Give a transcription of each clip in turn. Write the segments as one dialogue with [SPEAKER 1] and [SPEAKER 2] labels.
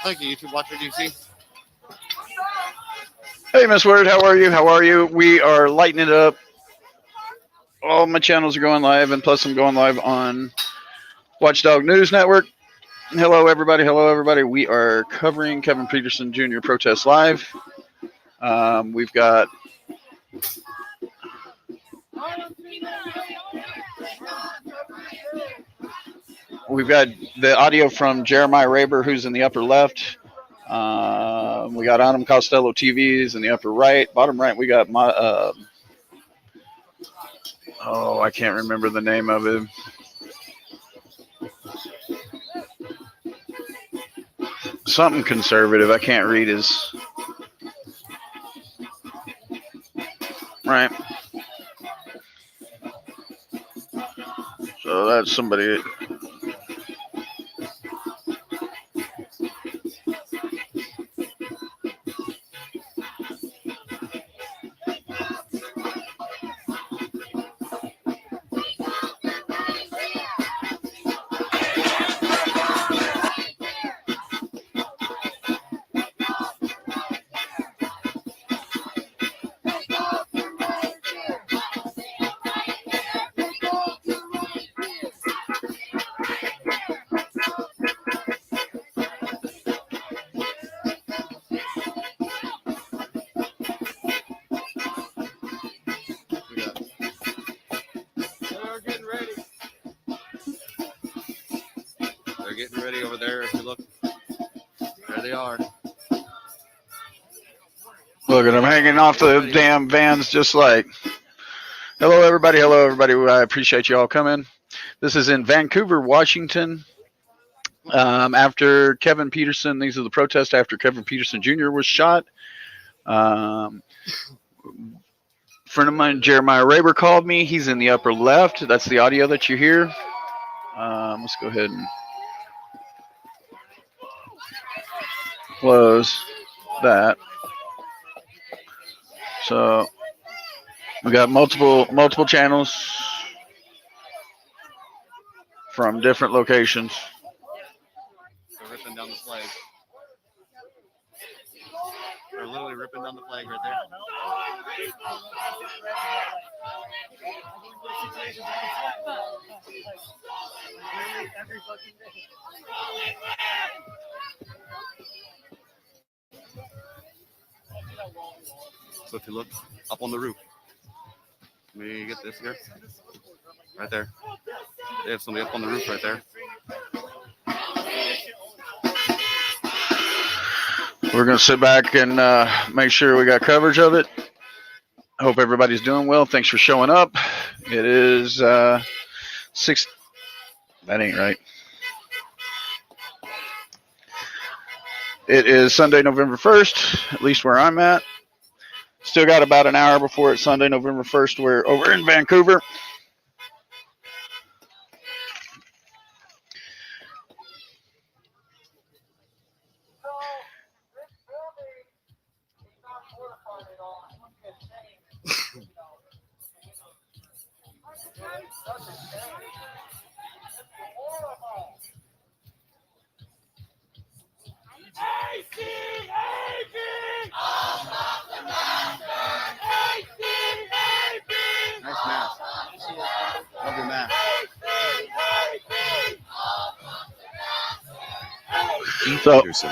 [SPEAKER 1] Thank you, YouTube watcher DC.
[SPEAKER 2] Hey, Miss Word, how are you? How are you? We are lighting it up. All my channels are going live, and plus I'm going live on Watchdog News Network. Hello, everybody. Hello, everybody. We are covering Kevin Peterson Jr. protest live. We've got the audio from Jeremiah Raber, who's in the upper left. We got Adam Costello TVs in the upper right. Bottom right, we got my. I can't remember the name of it. Something conservative. I can't read his. Right. So that's somebody.
[SPEAKER 1] They're getting ready over there. If you look, there they are.
[SPEAKER 2] Look at them hanging off the damn vans just like. Hello, everybody. Hello, everybody. I appreciate you all coming. This is in Vancouver, Washington. After Kevin Peterson, these are the protests after Kevin Peterson Jr. was shot. Friend of mine, Jeremiah Raber, called me. He's in the upper left. That's the audio that you hear. Let's go ahead and close that. So we got multiple channels from different locations.
[SPEAKER 1] They're ripping down the flag. They're literally ripping down the flag right there. So if you look up on the roof, let me get this here. Right there. They have somebody up on the roof right there.
[SPEAKER 2] We're going to sit back and make sure we got coverage of it. Hope everybody's doing well. Thanks for showing up. It is 6. That ain't right. It is Sunday, November 1st, at least where I'm at. Still got about an hour before it's Sunday, November 1st. We're over in Vancouver.
[SPEAKER 1] Nice mask. Love your mask.
[SPEAKER 3] Peterson.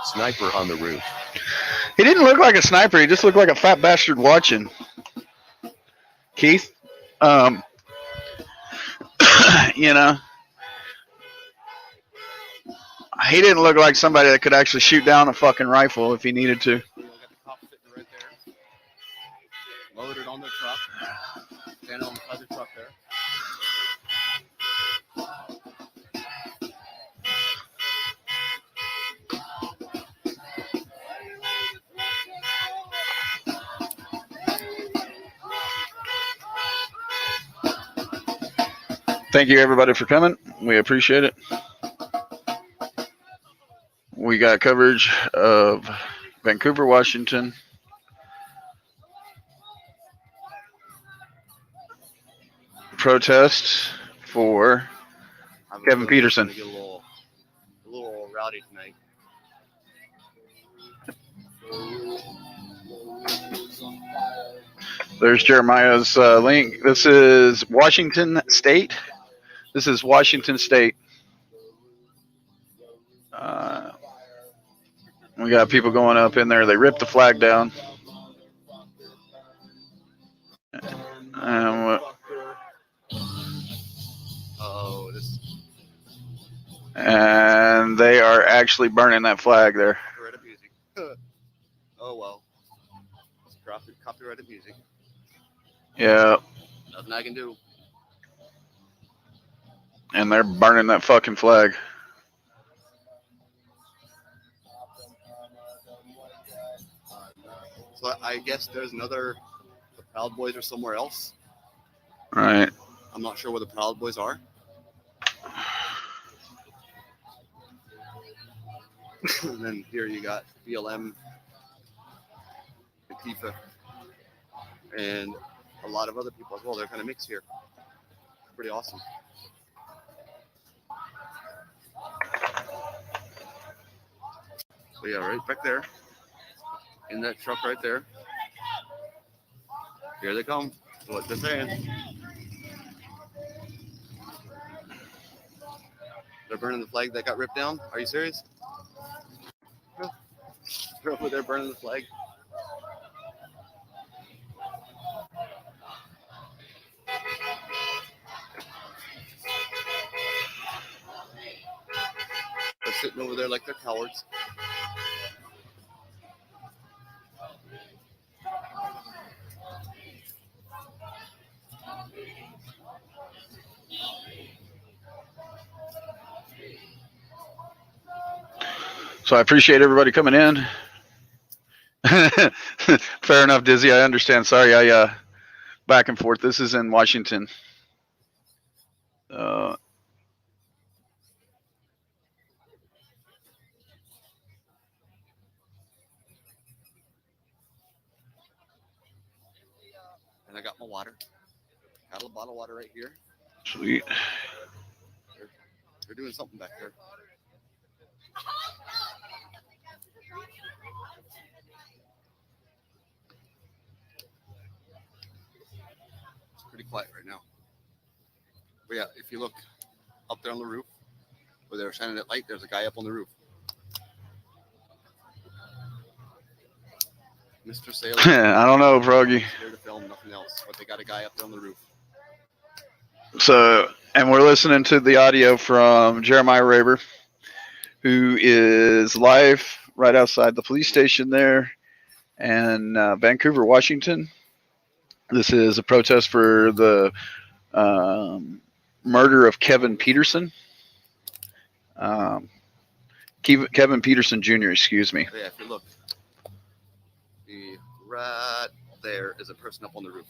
[SPEAKER 3] Sniper on the roof.
[SPEAKER 2] He didn't look like a sniper. He just looked like a fat bastard watching. Keith, you know, he didn't look like somebody that could actually shoot down a fucking rifle if he needed to.
[SPEAKER 1] You got the cop sitting right there. Loaded on the truck. Standing on the side of the truck there.
[SPEAKER 2] Thank you, everybody, for coming. We appreciate it. We got coverage of Vancouver, Washington. Protest for Kevin Peterson.
[SPEAKER 1] Get a little rowdy tonight.
[SPEAKER 2] There's Jeremiah's link. This is Washington State. This is Washington State. We got people going up in there. They ripped the flag down.
[SPEAKER 1] Oh, this.
[SPEAKER 2] And they are actually burning that flag there.
[SPEAKER 1] Copyrighted music. Oh well. It's copyrighted music.
[SPEAKER 2] Yeah.
[SPEAKER 1] Nothing I can do.
[SPEAKER 2] And they're burning that fucking flag.
[SPEAKER 1] So I guess there's another. The Proud Boys are somewhere else.
[SPEAKER 2] Right.
[SPEAKER 1] I'm not sure where the Proud Boys are. And then here you got BLM, Antifa, and a lot of other people as well. They're kind of mixed here. Pretty awesome. So yeah, right back there, in that truck right there. Here they come. What they're saying. They're burning the flag that got ripped down. Are you serious? They're over there burning the flag. They're sitting over there like they're cowards.
[SPEAKER 2] So I appreciate everybody coming in. Fair enough, Dizzy. I understand. Sorry, I back and forth. This is in Washington.
[SPEAKER 1] And I got my water. Got a bottle of water right here.
[SPEAKER 2] Sweet.
[SPEAKER 1] They're doing something back there. It's pretty quiet right now. But yeah, if you look up there on the roof, where they're shining that light, there's a guy up on the roof. Mr. Sailor.
[SPEAKER 2] I don't know, Froggy.
[SPEAKER 1] Here to film, nothing else. But they got a guy up there on the roof.
[SPEAKER 2] So, and we're listening to the audio from Jeremiah Raber, who is live right outside the police station there in Vancouver, Washington. This is a protest for the murder of Kevin Peterson. Kevin Peterson Jr., excuse me.
[SPEAKER 1] Yeah, if you look, right there is a person up on the roof.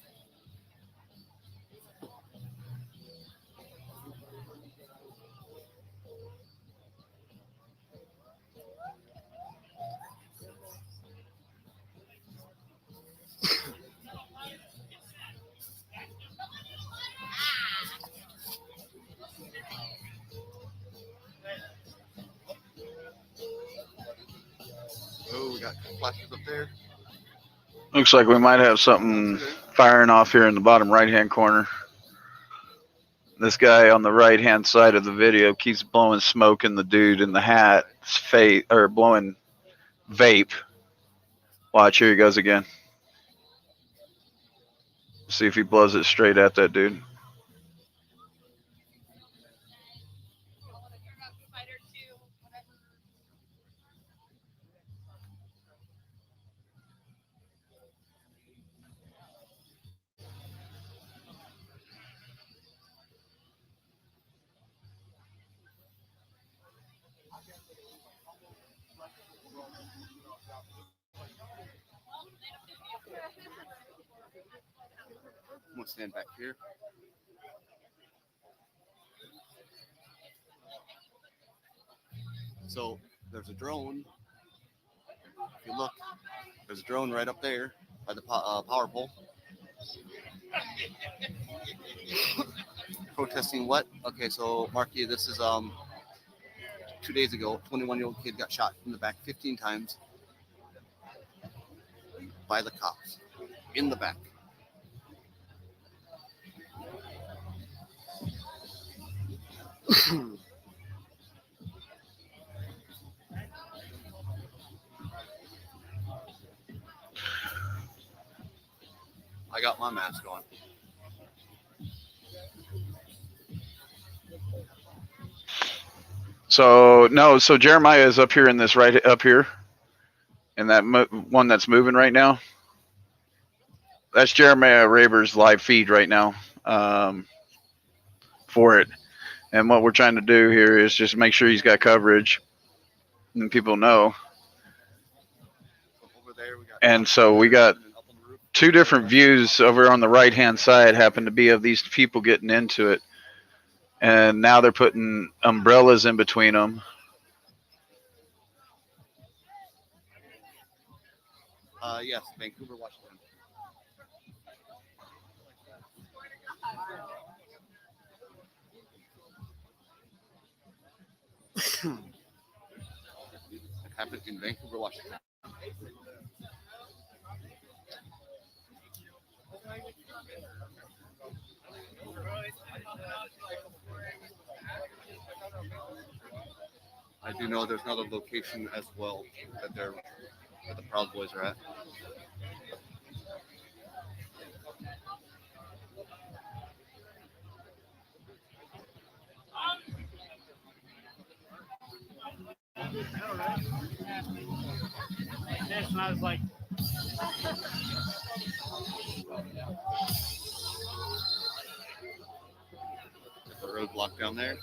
[SPEAKER 1] Oh, we got flashes up there.
[SPEAKER 2] Looks like we might have something firing off here in the bottom right-hand corner. This guy on the right-hand side of the video keeps blowing smoke in the dude in the hat's face, or blowing vape. Watch, here he goes again. See if he blows it straight at that dude.
[SPEAKER 1] I'm gonna stand back here. So there's a drone. If you look, there's a drone right up there by the power pole. Protesting what? Okay, so Marky, this is 2 days ago. 21-year-old kid got shot in the back 15 times. by the cops in the back. I got my mask on.
[SPEAKER 2] So no, so Jeremiah is up here in this right up here, and that one that's moving right now. That's Jeremiah Raber's live feed right now for it. And what we're trying to do here is just make sure he's got coverage and people know. And so we got two different views over on the right hand side happen to be of these people getting into it. And now they're putting umbrellas in between them.
[SPEAKER 1] Yes, Vancouver, Washington. It happened in Vancouver, Washington. I do know there's another location as well that the Proud Boys are at.
[SPEAKER 4] And I was like,
[SPEAKER 1] There's a roadblock down there.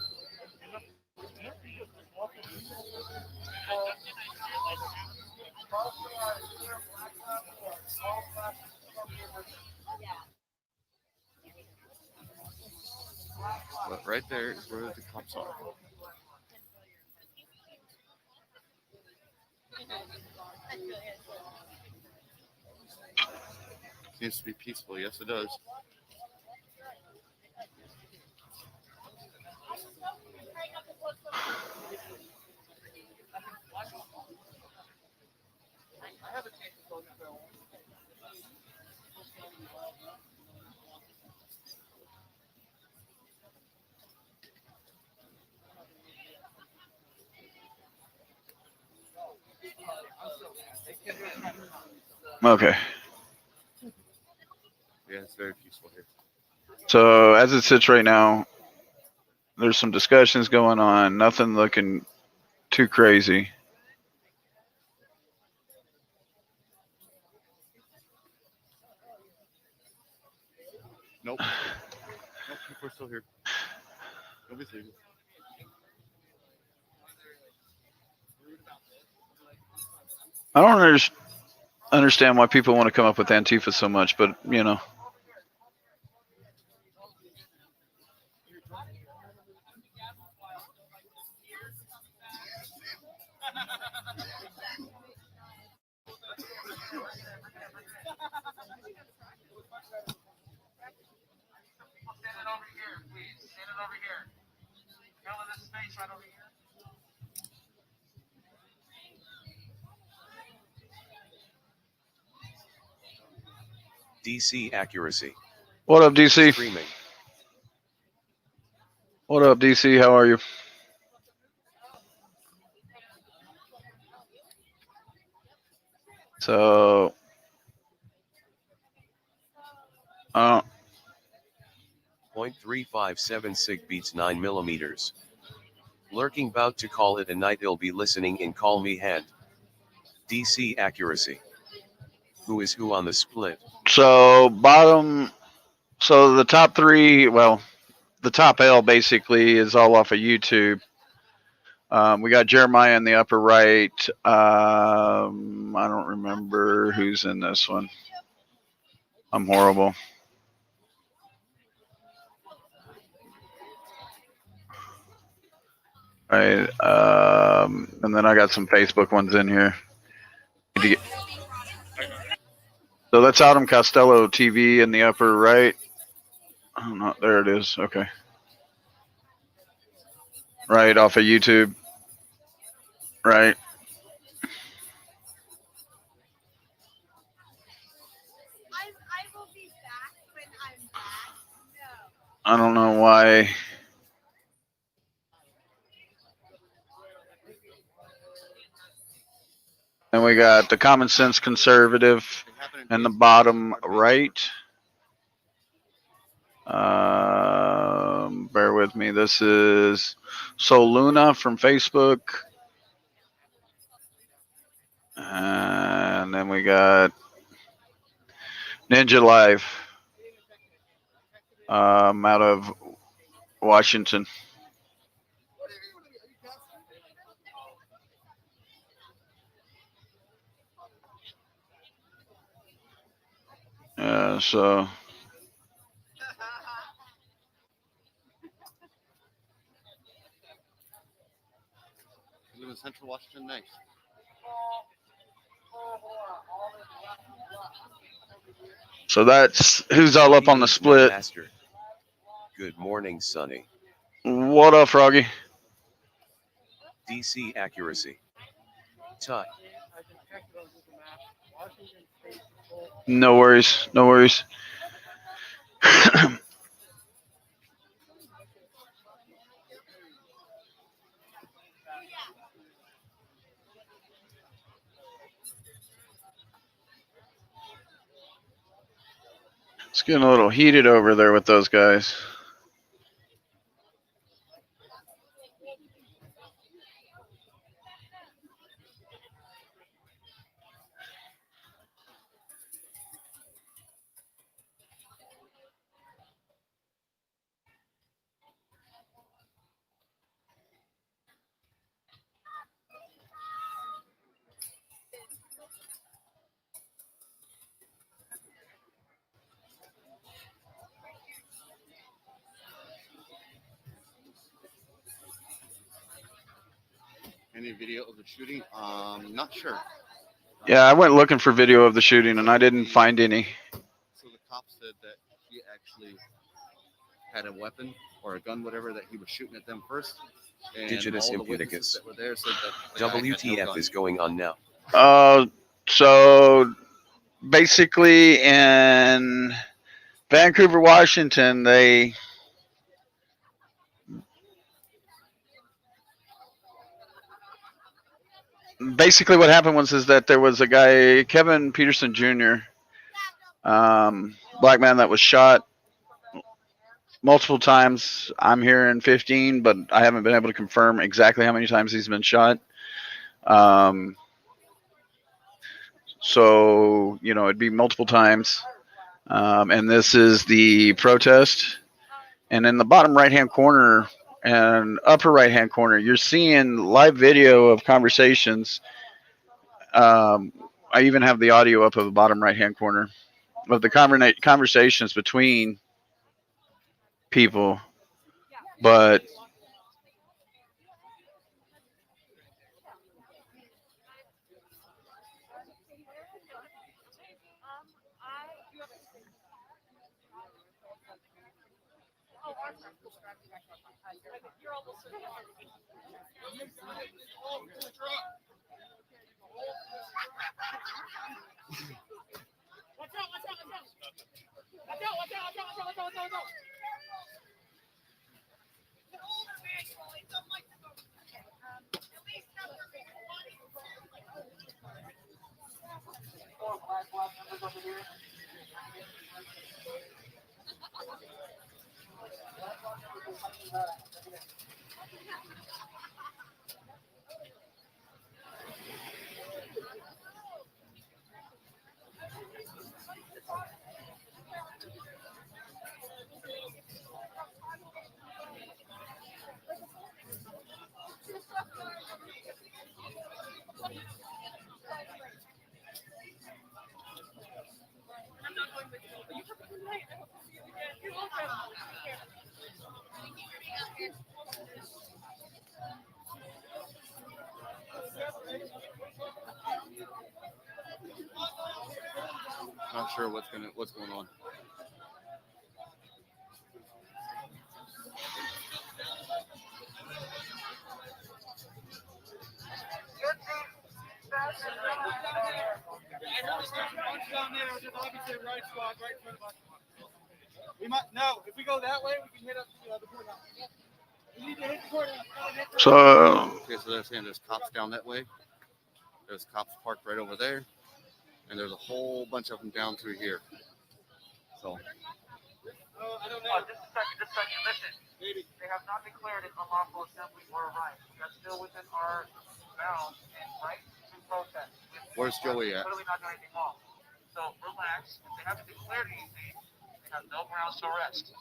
[SPEAKER 1] But right there is where the cops are. Seems to be peaceful. Yes, it does.
[SPEAKER 2] Okay.
[SPEAKER 1] Yeah, it's very peaceful here.
[SPEAKER 2] So as it sits right now, there's some discussions going on. Nothing looking too crazy.
[SPEAKER 1] Nope. Nope, people are still here. Nobody's leaving.
[SPEAKER 2] I don't understand why people want to come up with Antifa so much, but you know.
[SPEAKER 3] DC accuracy.
[SPEAKER 2] What up, DC?
[SPEAKER 3] Streaming.
[SPEAKER 2] What up, DC? How are you? So,
[SPEAKER 3] 0.357 sig beats 9 millimeters. Lurking bout to call it a night, he'll be listening in, call me hand. DC accuracy. Who is who on the split?
[SPEAKER 2] so the top three, well, the top L basically is all off of YouTube. We got Jeremiah in the upper right. I don't remember who's in this one. I'm horrible. Right. And then I got some Facebook ones in here. So that's Adam Costello TV in the upper right. Oh, no, there it is. Okay. Right off of YouTube. Right. I don't know why. And we got the common sense conservative
[SPEAKER 1] It happened
[SPEAKER 2] in the
[SPEAKER 1] Facebook.
[SPEAKER 2] bottom
[SPEAKER 1] Or Facebook.
[SPEAKER 2] right. Bear with me. This is Soluna from Facebook. And then we got Ninja Live out of Washington. So
[SPEAKER 1] You live in Central Washington. Nice.
[SPEAKER 2] so that's who's all up on the
[SPEAKER 3] Greetings,
[SPEAKER 2] split.
[SPEAKER 3] Master. Good morning, Sonny.
[SPEAKER 2] What up, Froggy?
[SPEAKER 3] DC accuracy. Tut.
[SPEAKER 2] No worries. No worries. It's getting a little heated over there with those guys.
[SPEAKER 1] Any video of the shooting? Not sure.
[SPEAKER 2] Yeah, I went looking for video of the shooting and I didn't find any.
[SPEAKER 1] So the cop said that he actually had a weapon or a gun, whatever, that he was shooting at them first. And
[SPEAKER 3] Digitus
[SPEAKER 1] all the witnesses
[SPEAKER 3] imputicus.
[SPEAKER 1] that were there said that the guy had no
[SPEAKER 3] WTF
[SPEAKER 1] gun.
[SPEAKER 3] is going on now?
[SPEAKER 2] So basically in Vancouver, Washington, they basically what happened was is that there was a guy, Kevin Peterson Jr., black man that was shot multiple times. I'm hearing 15, but I haven't been able to confirm exactly how many times he's been shot. So it'd be multiple times. And this is the protest. And in the bottom right hand corner and upper right hand corner, you're seeing live video of conversations. I even have the audio up of the bottom right hand corner of the conversations between people. But
[SPEAKER 1] Not sure what's going on. No, if we go that way, we can hit up the courthouse. We need to hit the courthouse.
[SPEAKER 2] So,
[SPEAKER 1] Okay, so they're saying there's cops down that way. There's cops parked right over there. And there's a whole bunch of them down through here. So. I don't know.
[SPEAKER 4] Just a second. Listen, they have not declared it unlawful assembly or a riot. That's still within our bounds and right to protest.
[SPEAKER 1] Where's Joey at?
[SPEAKER 4] Literally not doing anything wrong. So relax. If they haven't declared anything, they have no grounds to arrest.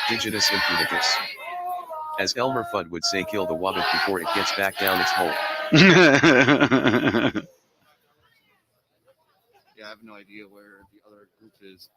[SPEAKER 3] Digitus impunicus. As Elmer Fudd would say, kill the wabbit before it gets back down its hole.
[SPEAKER 1] Yeah, I have no idea where the other group is.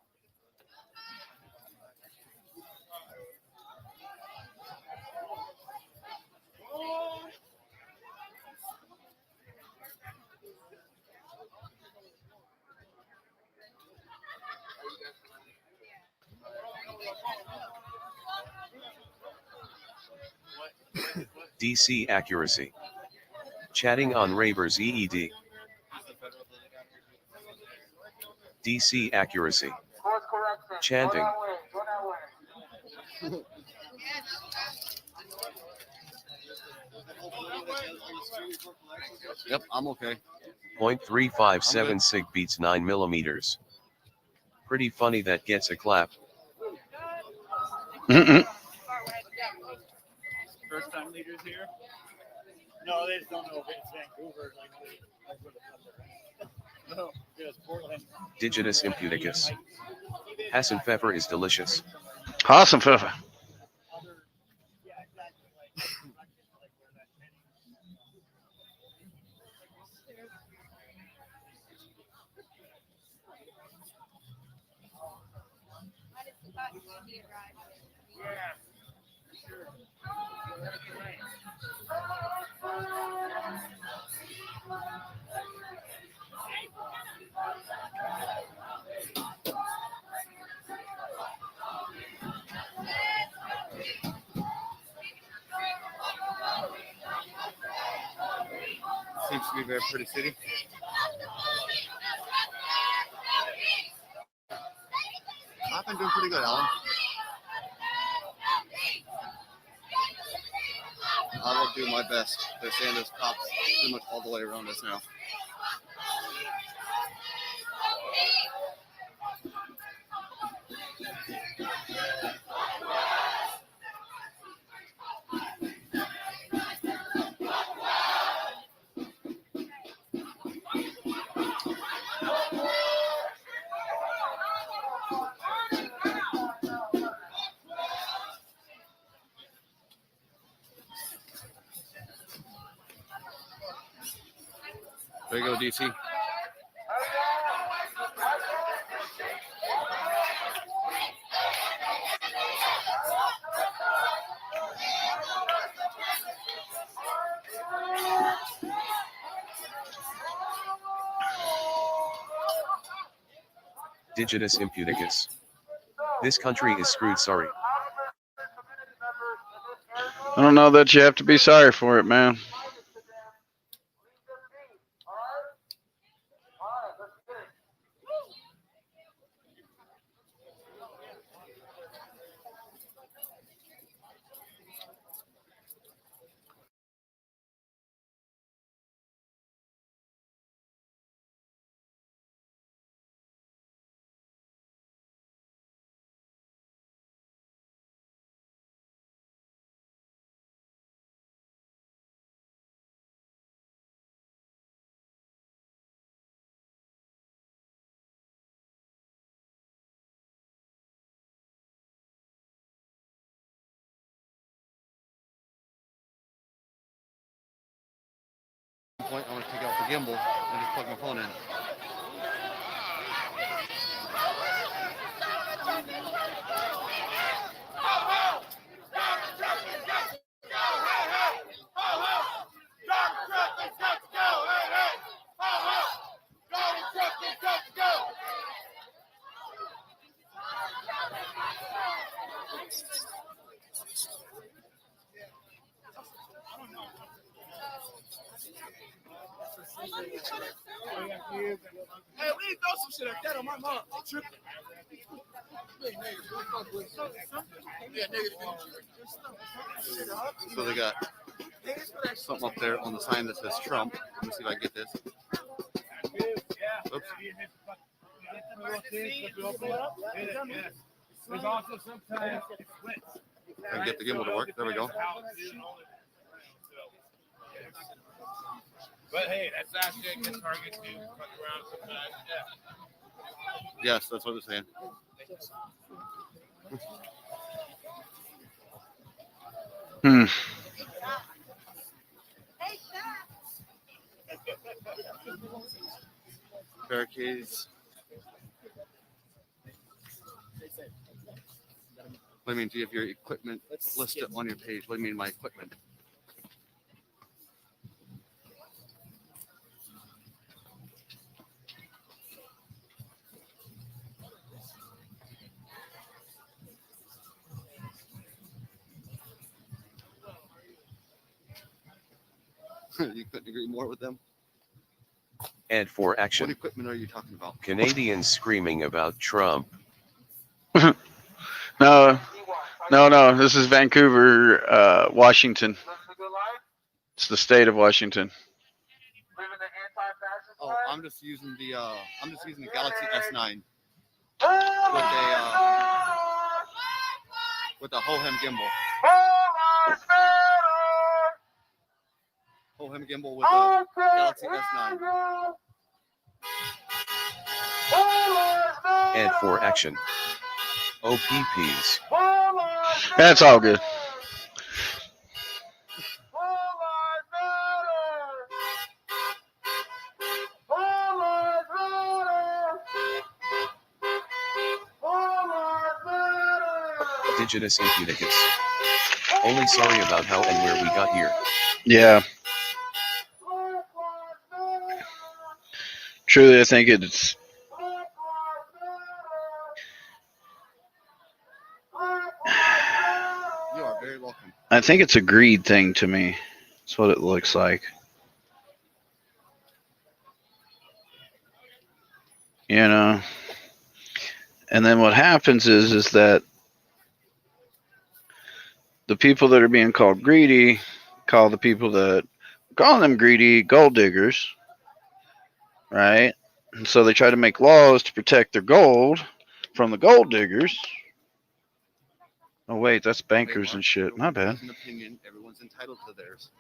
[SPEAKER 3] DC accuracy. Chatting on Ravers EED. DC accuracy. Chanting.
[SPEAKER 1] Yep, I'm okay.
[SPEAKER 3] 0.357 sig beats 9 millimeters. Pretty funny that gets a clap.
[SPEAKER 5] First time leaders here? No, they just don't know if it's Vancouver. No, just Portland.
[SPEAKER 3] Digitus impunicus. Hassenpfeffer is delicious.
[SPEAKER 2] Hassenpfeffer.
[SPEAKER 1] Seems to be a very pretty city. I've been doing pretty good, Alan. I will do my best. They're saying there's cops pretty much all the way around us now. There you go, DC.
[SPEAKER 3] Digitus impunicus. This country is screwed, sorry.
[SPEAKER 2] I don't know that you have to be sorry for it, man.
[SPEAKER 1] point, I'm going to take out the gimbal and just plug my phone in.
[SPEAKER 6] Hey, we ain't throw some shit like that on my mom. They tripping. Yeah, nigga.
[SPEAKER 1] So they got something up there on the sign that says Trump. Let me see if I can get this. Oops.
[SPEAKER 6] There's also sometimes it splits.
[SPEAKER 1] I can get the gimbal to work. There we go.
[SPEAKER 6] But hey, that's not shit. Good targets do fuck around sometimes. Yeah.
[SPEAKER 1] Yes, that's what they're saying.
[SPEAKER 2] Hmm.
[SPEAKER 1] Barricades. What do you mean? Do you have your equipment listed on your page? What do you mean, my equipment? You couldn't agree more with them.
[SPEAKER 3] And for
[SPEAKER 1] What
[SPEAKER 3] action,
[SPEAKER 1] equipment are you talking about?
[SPEAKER 3] Canadians screaming about Trump.
[SPEAKER 2] No. This is Vancouver, Washington. It's the state of Washington.
[SPEAKER 1] Oh, I'm just using the Galaxy S9 with a Hohem gimbal. Hohem gimbal with a Galaxy S9.
[SPEAKER 3] And for action, OPPs.
[SPEAKER 2] That's all good.
[SPEAKER 3] Digitus Impunicus. Only sorry about how and where we got here.
[SPEAKER 2] Yeah. Truly, I think it's.
[SPEAKER 1] You are very welcome.
[SPEAKER 2] I think it's a greed thing to me. That's what it looks like. You know. And then what happens is that the people that are being called greedy call the people that call them greedy gold diggers, right? And so they try to make laws to protect their gold from the gold diggers. Oh wait, that's bankers and shit. My bad.
[SPEAKER 1] Everyone has an opinion. Everyone's entitled to theirs.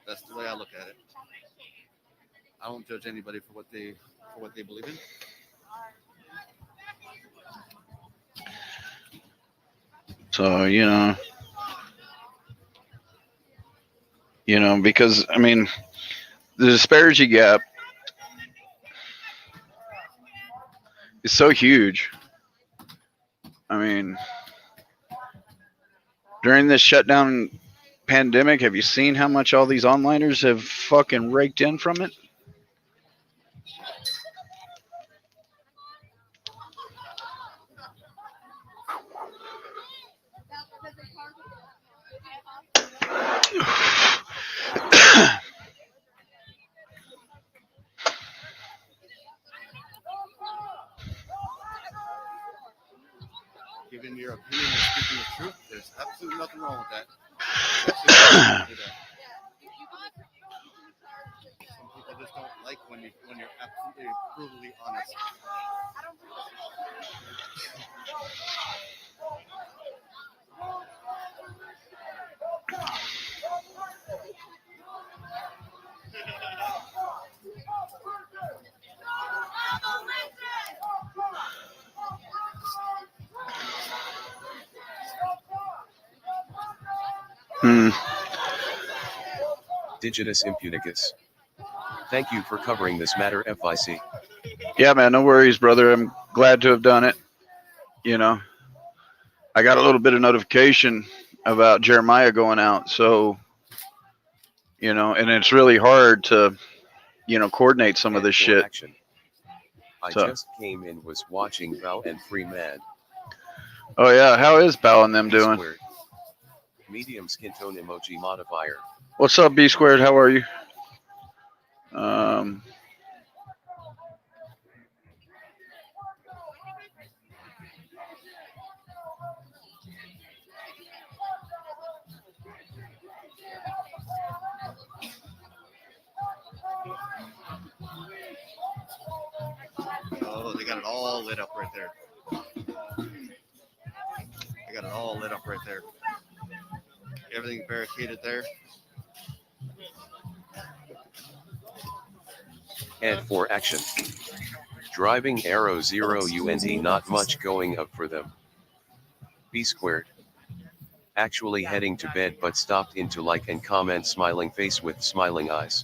[SPEAKER 1] That's the way I look at it. I don't judge anybody for what they believe in.
[SPEAKER 2] So because I mean, the disparity gap is so huge. I mean, during this shutdown pandemic, have you seen how much all these onliners have fucking raked in from it?
[SPEAKER 1] Giving your opinion and speaking the truth, there's absolutely nothing wrong with that. Some people just don't like when you're absolutely brutally honest.
[SPEAKER 2] Hmm.
[SPEAKER 3] Digitus Impunicus. Thank you for covering this matter, FIC.
[SPEAKER 2] Yeah, man, no worries, brother. I'm glad to have done it. You know, I got a little bit of notification about Jeremiah going out, so and it's really hard to coordinate some of
[SPEAKER 3] And
[SPEAKER 2] this
[SPEAKER 3] for
[SPEAKER 2] shit.
[SPEAKER 3] action. I
[SPEAKER 2] So,
[SPEAKER 3] just came in, was watching Val and Free Man.
[SPEAKER 2] oh yeah, how is Bal and them
[SPEAKER 3] B
[SPEAKER 2] doing?
[SPEAKER 3] squared. Medium skin tone emoji modifier.
[SPEAKER 2] What's up, B squared? How are you? Um,
[SPEAKER 1] Oh, they got it all lit up right there. They got it all lit up right there. Everything barricaded there.
[SPEAKER 3] And for action. Driving arrow 0 UND, not much going up for them. B squared. Actually heading to bed but stopped in to like and comment, smiling face with smiling eyes.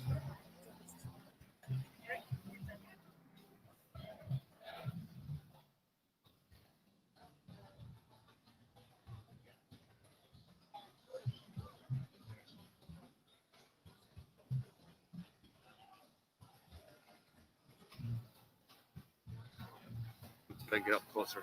[SPEAKER 1] Gotta get up closer.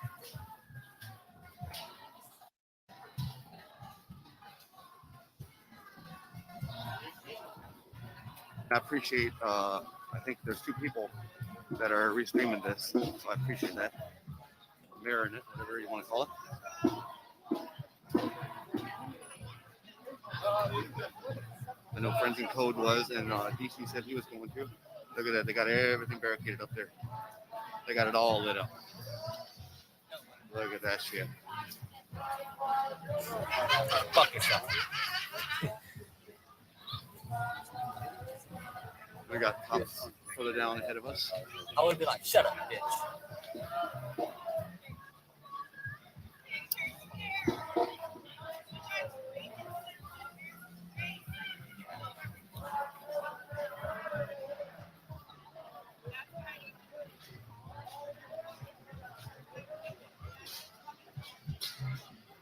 [SPEAKER 1] I appreciate, I think there's 2 people that are restreaming this, so I appreciate that. Mirroring it, whatever you want to call it. I know Friends in Code was, and DC said he was going to. Look at that, they got everything barricaded up there. They got it all lit up. Look at that shit.
[SPEAKER 7] Fuck yourself.
[SPEAKER 1] We got cops further down ahead of us.
[SPEAKER 7] I would be like, shut up, bitch.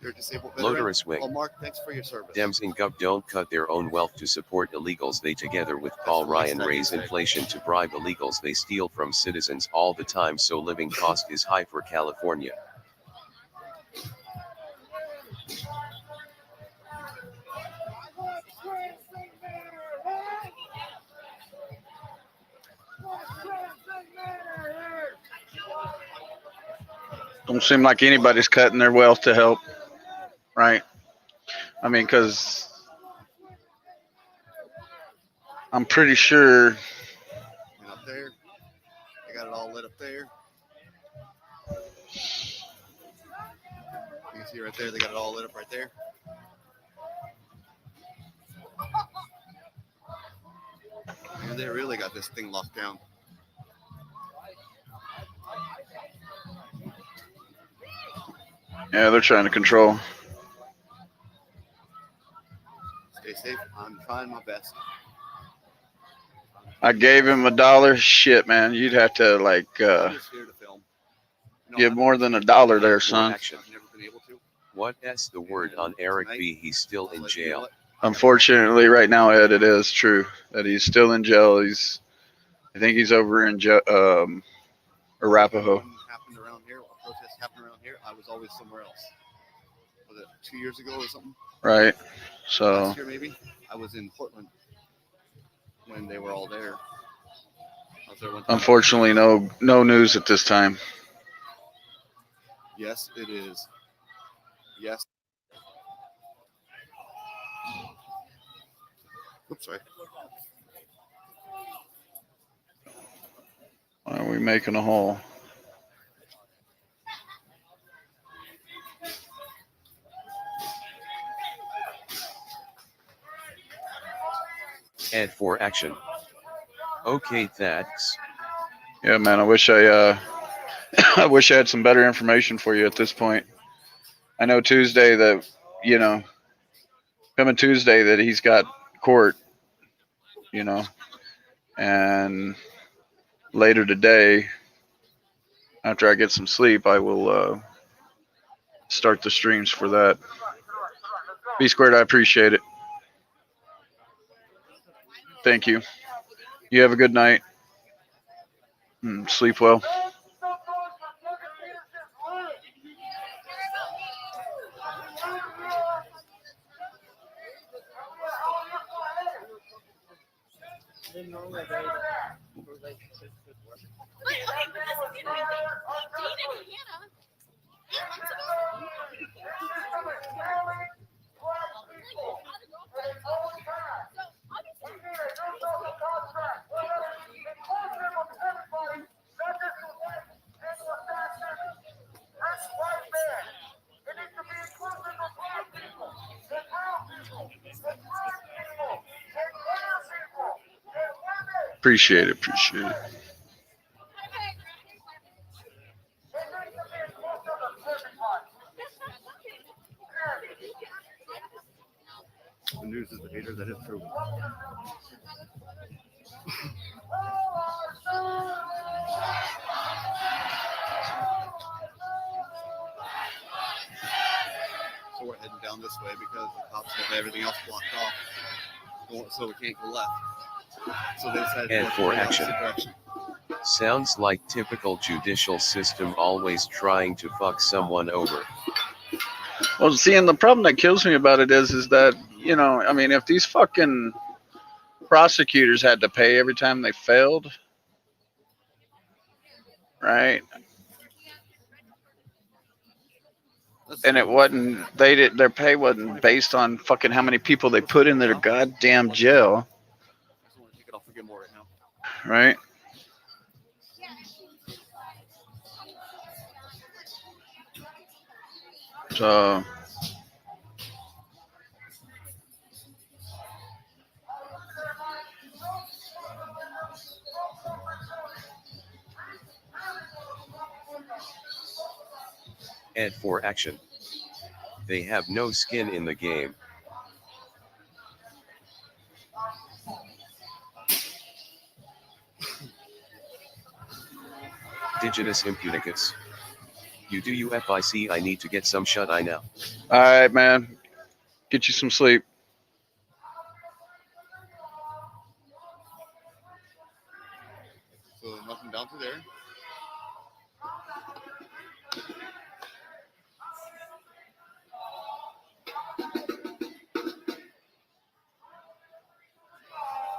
[SPEAKER 1] You're a disabled veteran.
[SPEAKER 3] Loderus wing.
[SPEAKER 1] Well, Mark, thanks for your service.
[SPEAKER 3] Dems in Gov don't cut their own wealth to support illegals. They together with Paul Ryan raise inflation to bribe illegals. They steal from citizens all the time, so living cost is high for California.
[SPEAKER 2] don't seem like anybody's cutting their wealth to help, right? I mean, because I'm pretty sure.
[SPEAKER 1] And up there, they got it all lit up there. You can see right there, they got it all lit up right there. And they really got this thing locked down.
[SPEAKER 2] Yeah, they're trying to control.
[SPEAKER 1] Stay safe. I'm trying my best.
[SPEAKER 2] I gave him $1. Shit, man, you'd have to
[SPEAKER 1] I'm just here to film. No,
[SPEAKER 2] give
[SPEAKER 1] I'm
[SPEAKER 2] more than $1 there, son.
[SPEAKER 3] Action.
[SPEAKER 1] I've never been able to.
[SPEAKER 3] What S the word on Eric B? He's still in
[SPEAKER 1] Like, you know
[SPEAKER 3] jail.
[SPEAKER 1] what?
[SPEAKER 2] Unfortunately, right now, Ed, it is true that he's still in jail. I think he's over in Arapahoe.
[SPEAKER 1] When happened around here, a protest happened around here, I was always somewhere else. Was it 2 years ago or something?
[SPEAKER 2] Right. So,
[SPEAKER 1] Last year maybe? I was in Portland when they were all there. I was there one time.
[SPEAKER 2] unfortunately, no news at this time.
[SPEAKER 1] Yes, it is. Yes. Oops, sorry.
[SPEAKER 2] Why are we making a hole?
[SPEAKER 3] And for action. Okay, thanks.
[SPEAKER 2] Yeah, man. I wish I wish I had some better information for you at this point. I know Tuesday that coming Tuesday that he's got court. And later today, after I get some sleep, I will start the streams for that. B squared, I appreciate it. Thank you. You have a good night. Sleep well. Appreciate it. Appreciate it.
[SPEAKER 1] The news is the hater, that is true. So we're heading down this way because the cops have everything else blocked off, so we can't go left. So they decided
[SPEAKER 3] And
[SPEAKER 1] to
[SPEAKER 3] for
[SPEAKER 1] go the
[SPEAKER 3] action.
[SPEAKER 1] opposite direction.
[SPEAKER 3] Sounds like typical judicial system always trying to fuck someone over.
[SPEAKER 2] Well, see, and the problem that kills me about it is that, you know, I mean, if these fucking prosecutors had to pay every time they failed, right? And it wasn't, their pay wasn't based on fucking how many people they put in their goddamn jail,
[SPEAKER 1] I just want to take it off and get more right now.
[SPEAKER 2] right? So,
[SPEAKER 3] And for action. They have no skin in the game. Digitus impunicus. You do UFIC, I need to get some shut eye now.
[SPEAKER 2] all right, man. Get you some sleep.
[SPEAKER 1] So nothing down to there.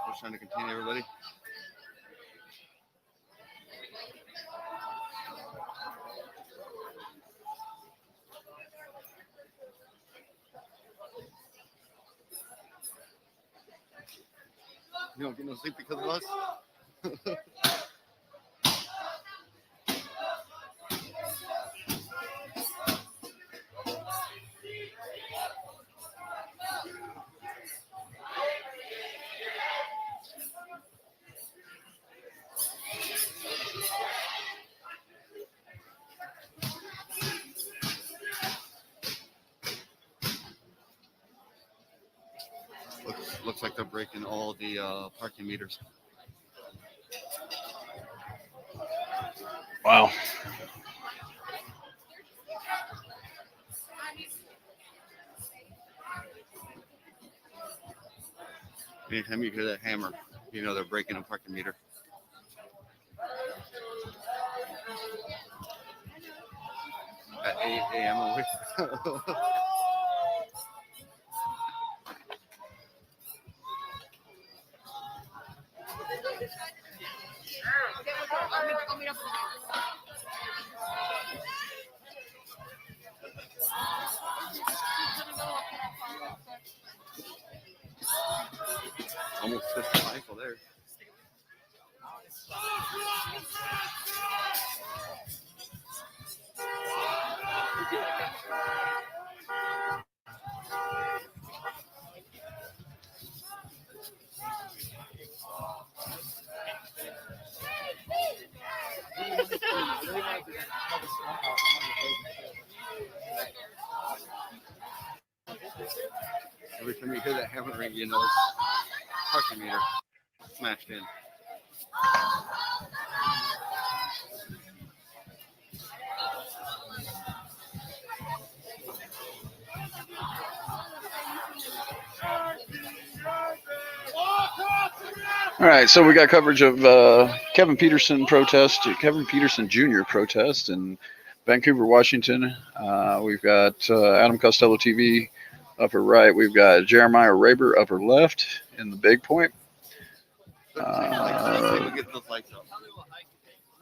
[SPEAKER 1] Just trying to contain everybody. You don't get no sleep because of us? Looks like they're breaking all the parking meters.
[SPEAKER 2] Wow.
[SPEAKER 1] Anytime you hear that hammer, you know they're breaking a parking meter. At 8 a.m. Almost 50 rifle there. Every time you hear that hammer ring, you know it's parking meter smashed in.
[SPEAKER 2] All right, so we got coverage of Kevin Peterson Jr. protest in Vancouver, Washington. We've got Adam Costello TV upper right. We've got Jeremiah Raber upper left in the big point.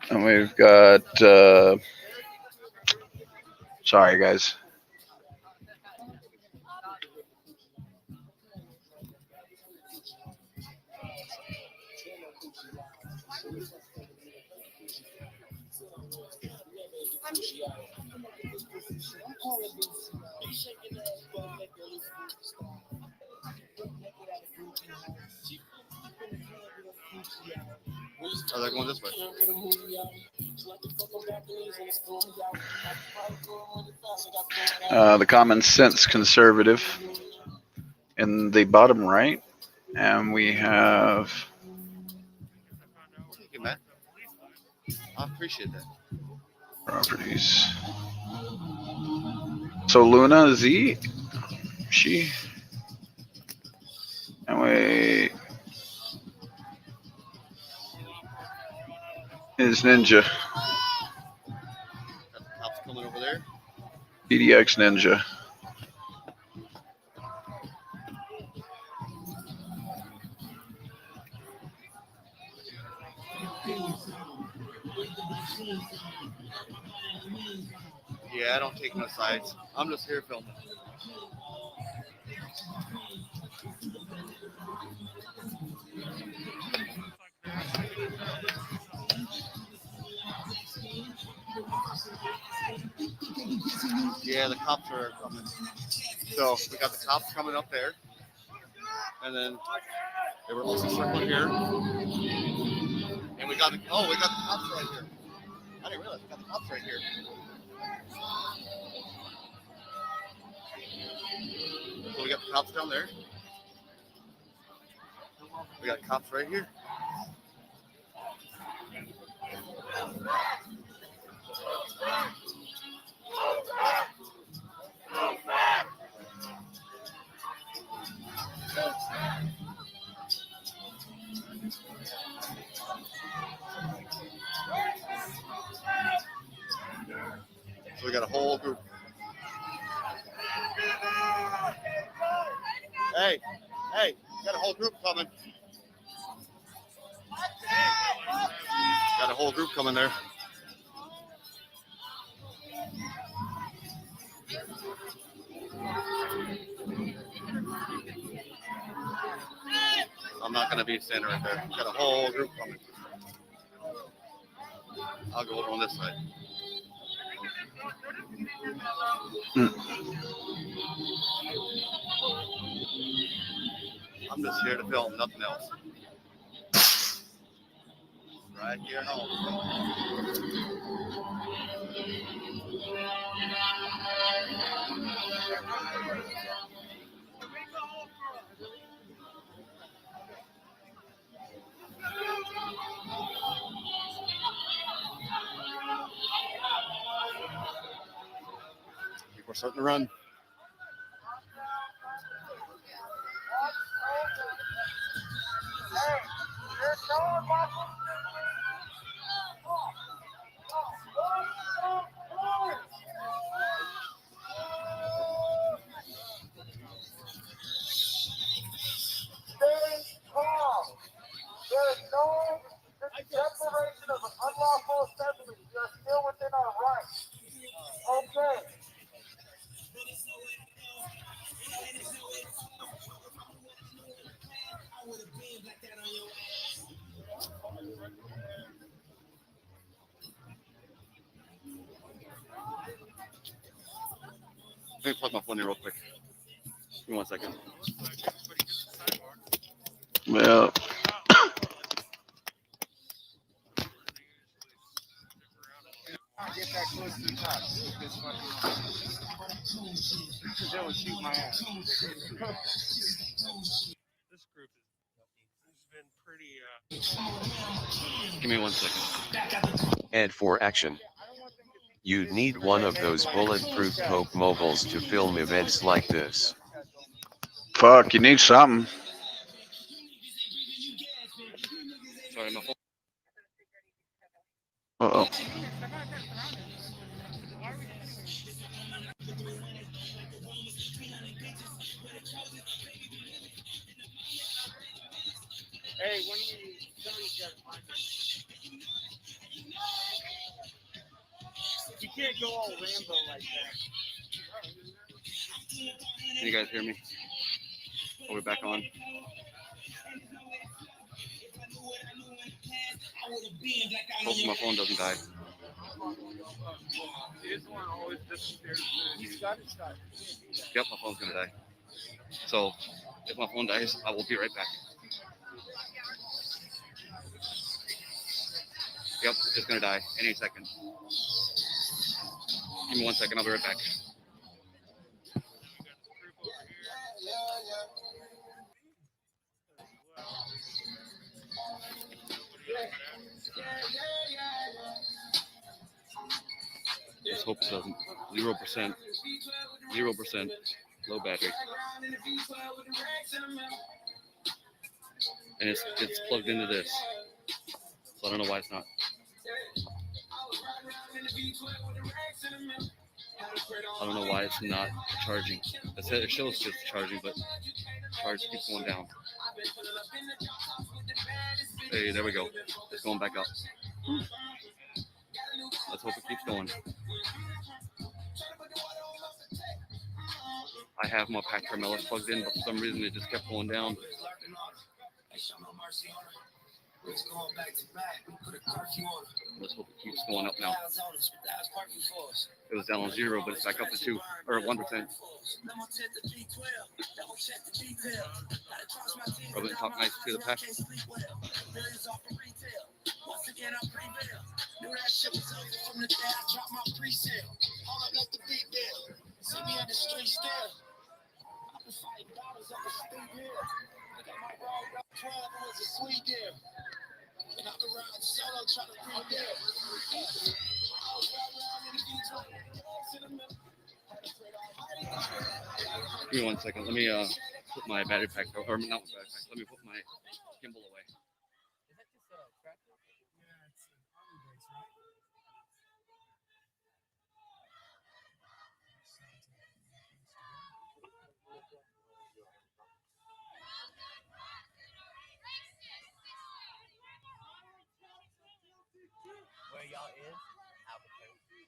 [SPEAKER 2] And we've got, sorry guys.
[SPEAKER 1] Oh, they're going this way.
[SPEAKER 2] The Common Sense Conservative in the bottom right. And we have,
[SPEAKER 1] Thank you, Matt. I appreciate that.
[SPEAKER 2] properties. So Luna Z, she, and we is Ninja,
[SPEAKER 1] Got the cops coming over there.
[SPEAKER 2] PDX Ninja.
[SPEAKER 1] Yeah, I don't take no sides. I'm just here filming. Yeah, the cops are coming. So we got the cops coming up there. And then they were also circling here. And we got the cops right here. I didn't realize we got the cops right here. So we got the cops down there. We got cops right here. So we got a whole group. Hey, got a whole group coming. Got a whole group coming there. I'm not going to be standing right there. Got a whole group coming. I'll go over on this side. I'm just here to film, nothing else. Right here at home. People are starting to run.
[SPEAKER 4] There is no declaration of an unlawful assembly. We are still within our rights. Okay.
[SPEAKER 1] Let me plug my phone in real quick. Give me 1 second.
[SPEAKER 2] Well,
[SPEAKER 6] Get that close to the top. This fucking. They would shoot my ass. This group has been pretty.
[SPEAKER 1] Give me 1 second.
[SPEAKER 3] And for action. You'd need one of those bulletproof Coke mobiles to film events like this.
[SPEAKER 2] Fuck, you need something.
[SPEAKER 1] Sorry, my phone.
[SPEAKER 2] Uh-oh.
[SPEAKER 5] Hey, when you tell these guys find it. You can't go all Rambo like that.
[SPEAKER 1] Can you guys hear me? Are we back on? Hopefully my phone doesn't die.
[SPEAKER 6] This one always disappears.
[SPEAKER 5] He's got it started.
[SPEAKER 1] Yep, my phone's gonna die. So if my phone dies, I will be right back. Yep, it's gonna die any second. Give me 1 second, I'll be right back. Let's hope it doesn't. 0%. 0%. Low battery. And it's plugged into this. So I don't know why it's not. I don't know why it's not charging. It shows it's charging, but charge keeps going down. Hey, there we go. It's going back up. Let's hope it keeps going. I have my pack tremellous plugged in, but for some reason it just kept going down. Let's hope it keeps going up now. It was down on 0, but it's back up to 2 or 1%. Rubbing top nice to the pack. Give me 1 second. Let me put my battery pack, or not my battery pack. Let me put my gimbal away.
[SPEAKER 7] Where y'all is? Albuquerque.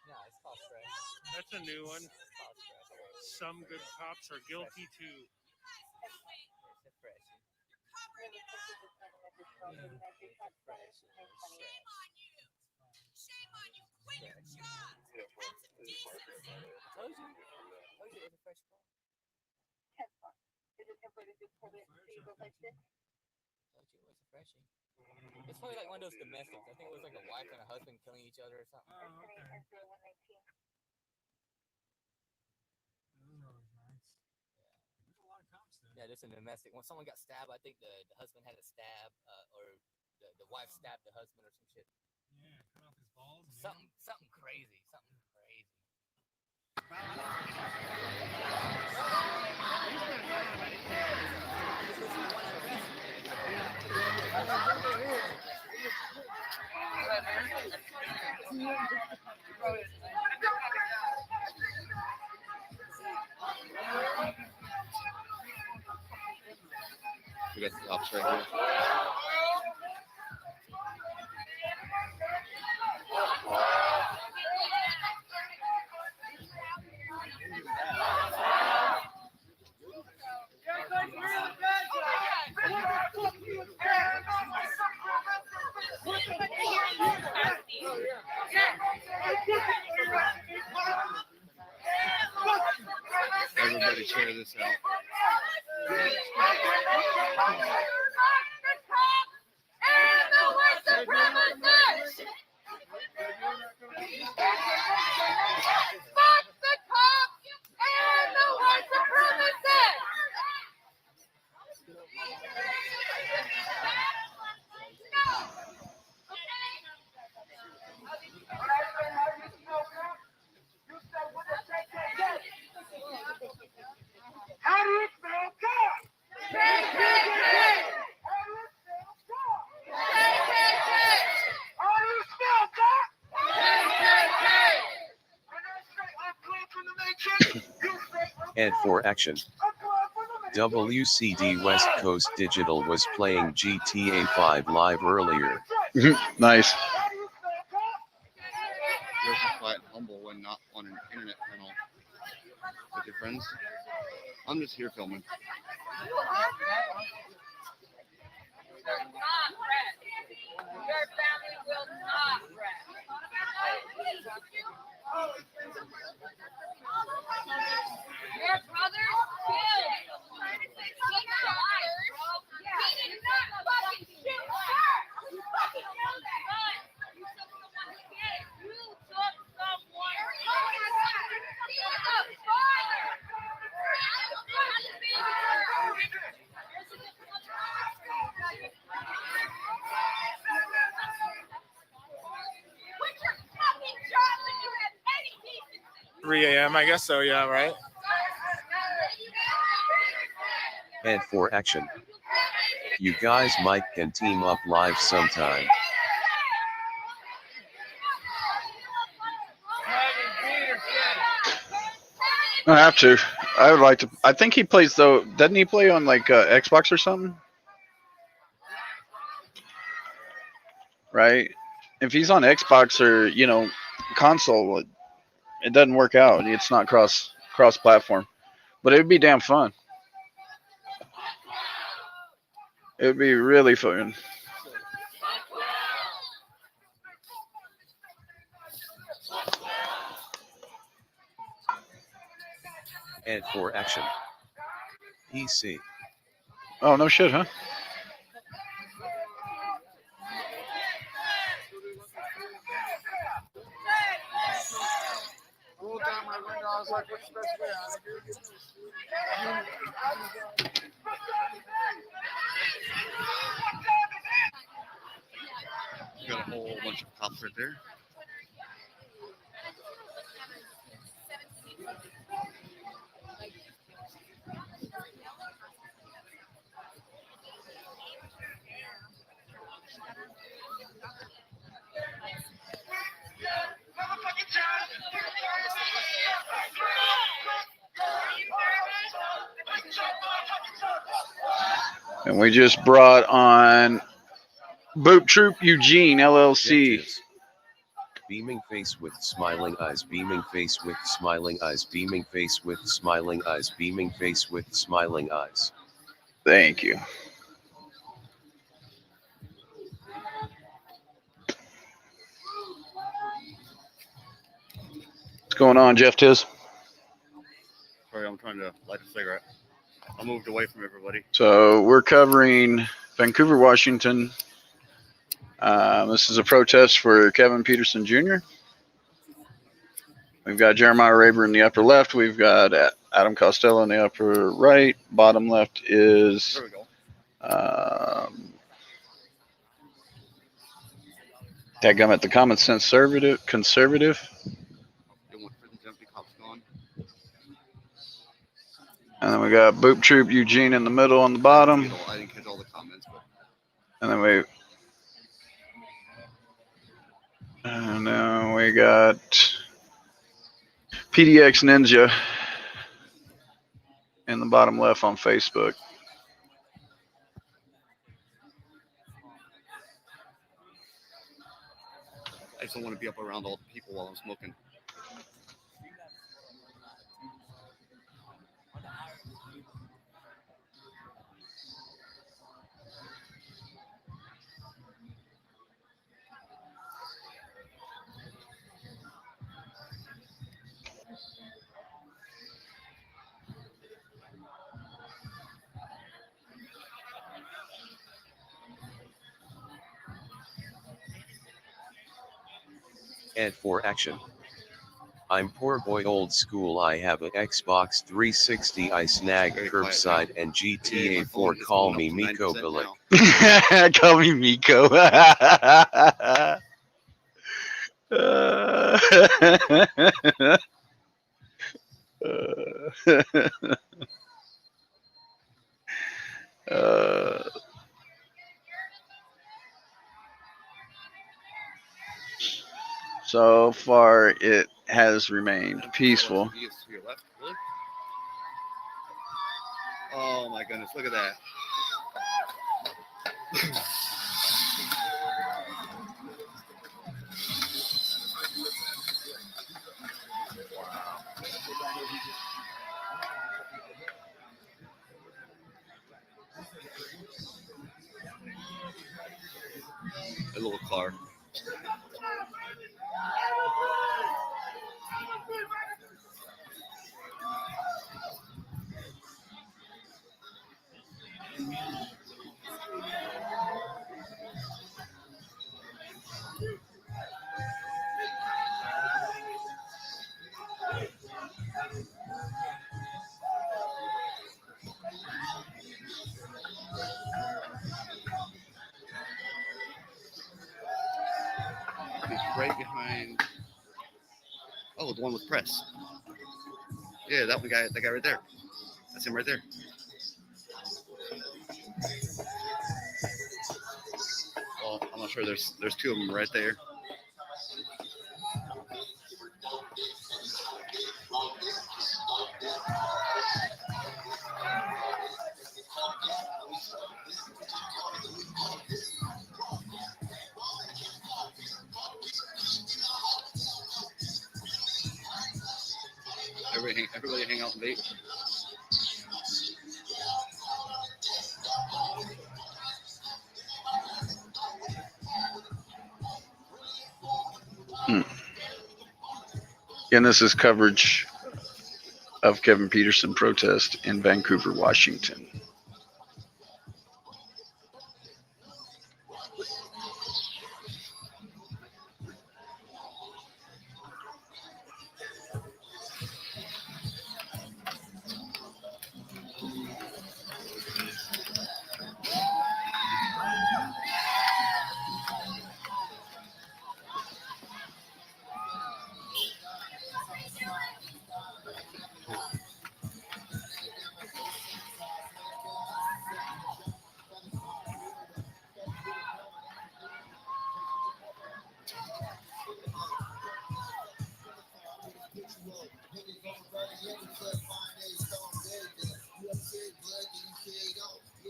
[SPEAKER 7] No, it's called Fresh.
[SPEAKER 6] That's a new one.
[SPEAKER 7] It's called Fresh.
[SPEAKER 6] Some good cops are guilty too.
[SPEAKER 7] It's a Fresh.
[SPEAKER 8] Shame on you! Quit your job! That's a decent thing!
[SPEAKER 7] Told you it was a fresh car. Told you it was a freshie. It's probably like one of those domestics. I think it was like a wife and a husband killing each other or something.
[SPEAKER 5] Oh, okay.
[SPEAKER 7] Yeah, just a domestic. When someone got stabbed, I think the husband had a stab, or the wife stabbed the husband or some shit.
[SPEAKER 5] Yeah, cut off his balls.
[SPEAKER 7] Something crazy. Something crazy.
[SPEAKER 1] We got the cops right here. Everybody share this out.
[SPEAKER 3] And for action. WCD West Coast Digital was playing GTA 5 live earlier.
[SPEAKER 2] Nice.
[SPEAKER 1] You're just quiet and humble when not on an internet panel with your friends. I'm just here filming.
[SPEAKER 8] Your family will not rest. Your brother killed. He did not fucking shoot her. You fucking killed that son. You took someone's kid. You took someone's kid. He was a father. I don't know how to be with her. Quit your fucking job when you have any decency.
[SPEAKER 6] 3 a.m. I guess so. Yeah, right.
[SPEAKER 3] And for action. You guys might can team up live sometime.
[SPEAKER 2] I have to. I would like to. I think he plays though. Doesn't he play on like Xbox or something? Right. If he's on Xbox or console, it doesn't work out. It's not cross platform. But it would be damn fun. It would be really fun.
[SPEAKER 3] And for action. PC.
[SPEAKER 2] Oh no shit, huh?
[SPEAKER 1] Rolled down my window. I was like, what's the best way out of here? Got a whole bunch of cops right there.
[SPEAKER 2] And we just brought on Boot Troop Eugene LLC.
[SPEAKER 3] Objectives. Beaming face with smiling eyes, beaming face with smiling eyes, beaming face with smiling eyes, beaming face with smiling eyes.
[SPEAKER 2] Thank you. What's going on, Jeff Tiz?
[SPEAKER 1] Sorry, I'm trying to light a cigarette. I moved away from everybody.
[SPEAKER 2] So we're covering Vancouver, Washington. This is a protest for Kevin Peterson Jr. We've got Jeremiah Raber in the upper left. We've got Adam Costello in the upper right. Bottom left is
[SPEAKER 1] There we go.
[SPEAKER 2] Dadgummit, the common sense conservative.
[SPEAKER 1] They want prisons empty, cops gone.
[SPEAKER 2] And then we got Boot Troop Eugene in the middle on the bottom.
[SPEAKER 1] I didn't catch all the comments, but
[SPEAKER 2] And then we got PDX Ninja in the bottom left on Facebook.
[SPEAKER 1] I just don't want to be up around all the people while I'm smoking.
[SPEAKER 3] And for action. I'm poor boy old school. I have a Xbox 360. I snag
[SPEAKER 1] Very quiet
[SPEAKER 3] curbside
[SPEAKER 1] now.
[SPEAKER 3] and
[SPEAKER 1] Yeah,
[SPEAKER 3] GTA
[SPEAKER 1] my
[SPEAKER 3] 4.
[SPEAKER 1] phone is
[SPEAKER 3] Call
[SPEAKER 1] going
[SPEAKER 3] me
[SPEAKER 1] up to
[SPEAKER 3] Miko
[SPEAKER 1] 90%
[SPEAKER 3] Billick.
[SPEAKER 1] now.
[SPEAKER 2] Call me Miko. So far, it has remained peaceful.
[SPEAKER 1] He is to your left, really? Oh my goodness, look at that. A little car. It's right behind. Oh, the one with press. Yeah, that one guy, that guy right there. That's him right there. Well, I'm not sure. There's two of them right there. Everybody hang out and vape.
[SPEAKER 2] And this is coverage of Kevin Peterson protest in Vancouver, Washington.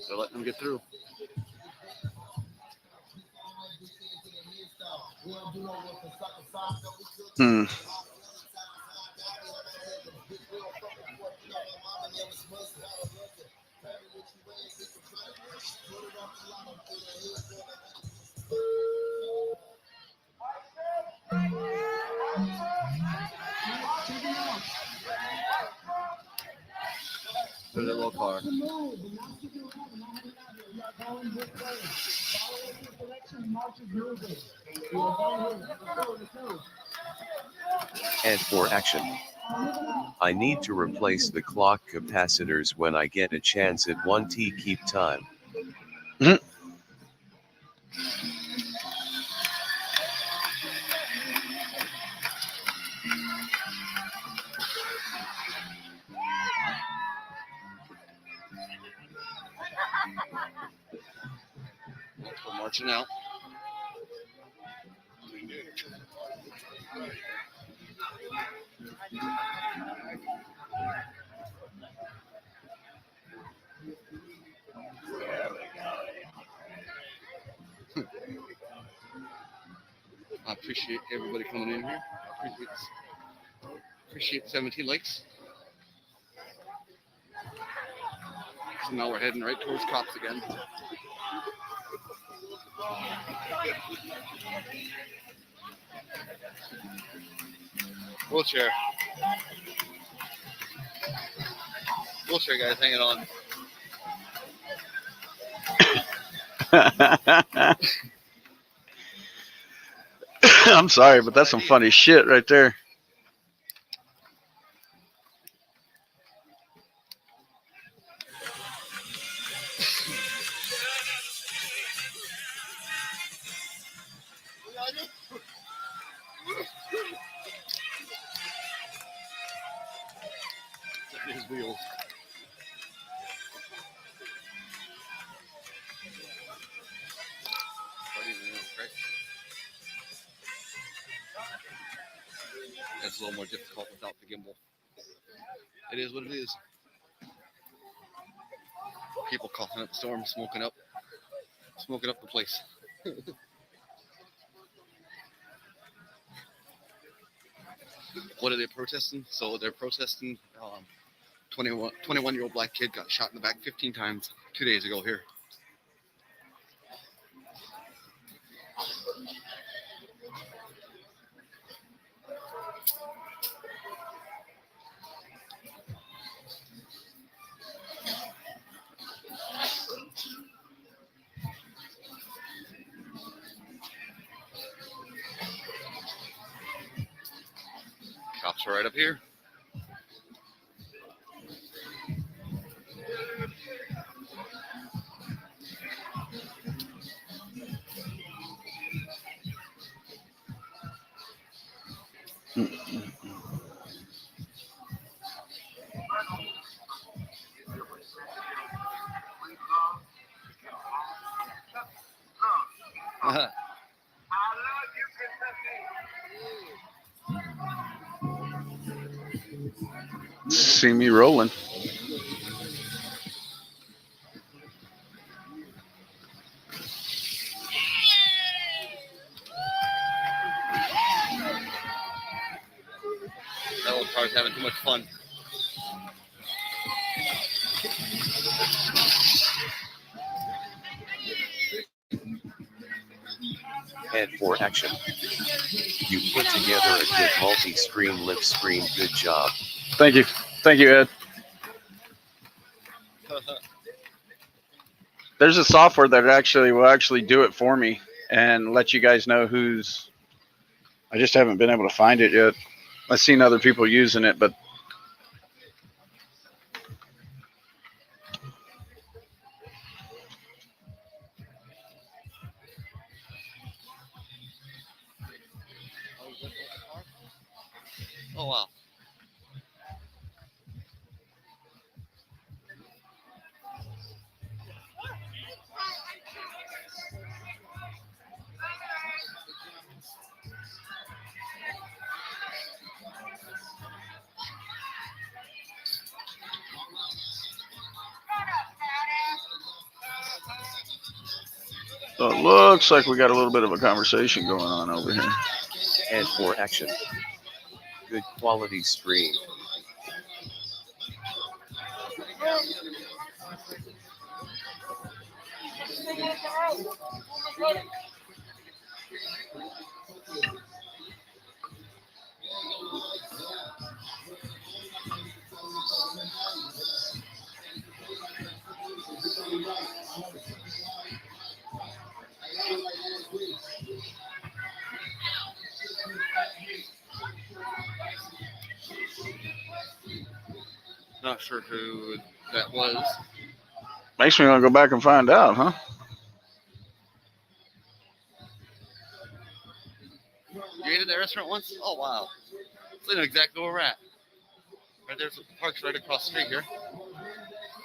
[SPEAKER 1] They're letting them get through. There's a little car.
[SPEAKER 3] And for action. I need to replace the clock capacitors when I get a chance at 1T. Keep time.
[SPEAKER 1] We're marching out. I appreciate everybody coming in here. I appreciate 17 likes. So now we're heading right towards cops again. Wheelchair. Wheelchair guys hanging on.
[SPEAKER 2] I'm sorry, but that's some funny shit right there.
[SPEAKER 1] His wheels. It's a little more difficult without the gimbal. It is what it is. People coughing up a storm, smoking up the place. What are they protesting? So they're protesting. 21-year-old black kid got shot in the back 15 times 2 days ago here. Cops are right up here.
[SPEAKER 2] See me rolling.
[SPEAKER 1] That old car's having too much fun.
[SPEAKER 3] Head for action. You put together a good multi-screen lip screen. Good job.
[SPEAKER 2] Thank you. Thank you, Ed. There's a software that will actually do it for me and let you guys know who's. I just haven't been able to find it yet. I've seen other people using it, but
[SPEAKER 1] Oh wow.
[SPEAKER 2] so it looks like we got a little bit of a conversation going on over here.
[SPEAKER 3] Head for action. Good quality stream.
[SPEAKER 1] Not sure who that was.
[SPEAKER 2] Makes me want to go back and find out, huh?
[SPEAKER 1] You ate at that restaurant once? Oh wow. They know exactly where we're at. Right there's the park's right across the street here.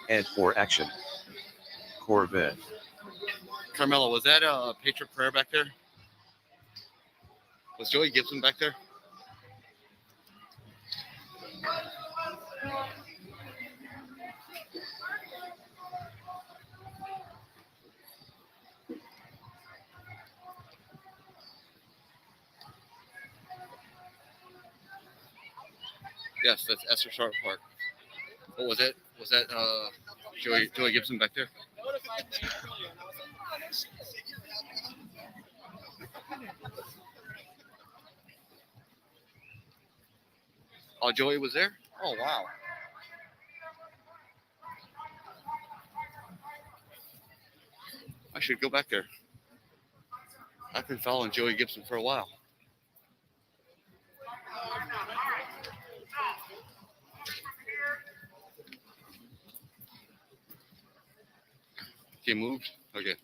[SPEAKER 3] Head for action. Corvette.
[SPEAKER 1] Carmelo, was that a Patriot Prayer back there? Was Joey Gibson back there? Yes, that's Esther Sharp Park. What was it? Was that Joey Gibson back there? Oh, Joey was there? Oh, wow. I should go back there. I've been following Joey Gibson for a while. He moved? Okay.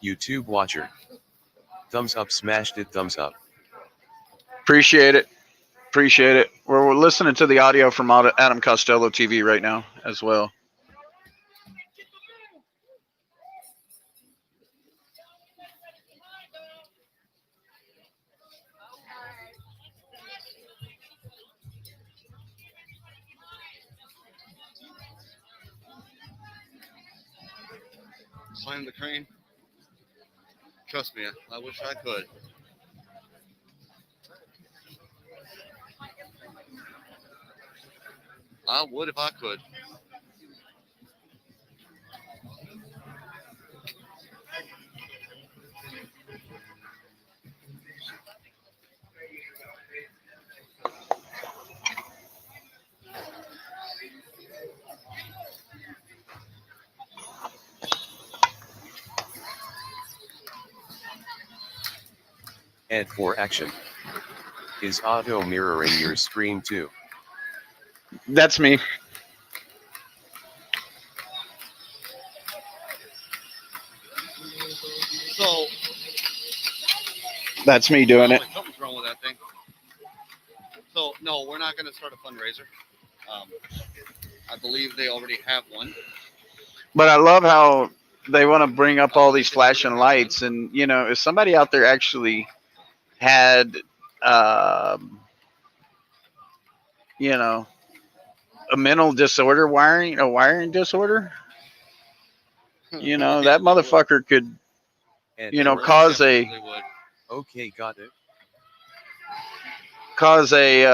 [SPEAKER 3] YouTube watcher. Thumbs up, smashed it, thumbs up.
[SPEAKER 2] Appreciate it. Appreciate it. We're listening to the audio from Adam Costello TV right now as well.
[SPEAKER 1] climb the crane. Trust me, I wish I could. I would if I could.
[SPEAKER 3] Ed for action. Is auto mirroring your screen too?
[SPEAKER 2] That's me.
[SPEAKER 1] So
[SPEAKER 2] That's me doing it.
[SPEAKER 1] something's wrong with that thing. So no, we're not going to start a fundraiser. I believe they already have one.
[SPEAKER 2] But I love how they want to bring up all these flashing lights, and you know, if somebody out there actually had, you know, a mental disorder, a wiring disorder, you know, that motherfucker could,
[SPEAKER 3] Ed
[SPEAKER 2] you know,
[SPEAKER 3] for
[SPEAKER 2] cause a
[SPEAKER 1] Definitely would.
[SPEAKER 3] Okay, got it.
[SPEAKER 2] cause a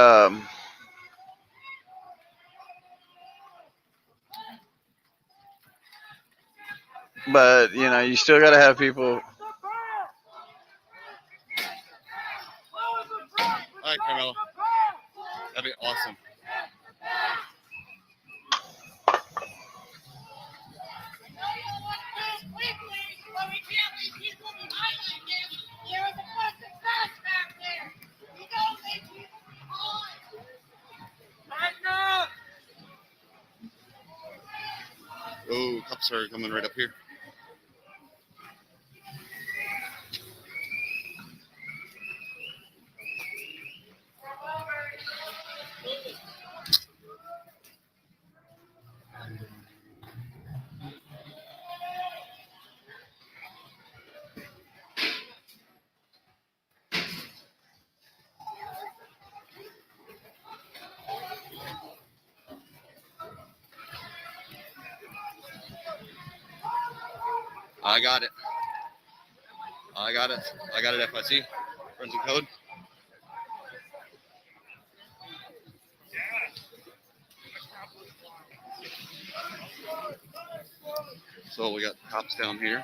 [SPEAKER 2] but you know, you still got to have people.
[SPEAKER 1] All right, Carmelo. That'd be awesome. Oh, cups are coming right up here. I got it. I got it. I got it. FIC. Friends and code. So we got cops down here.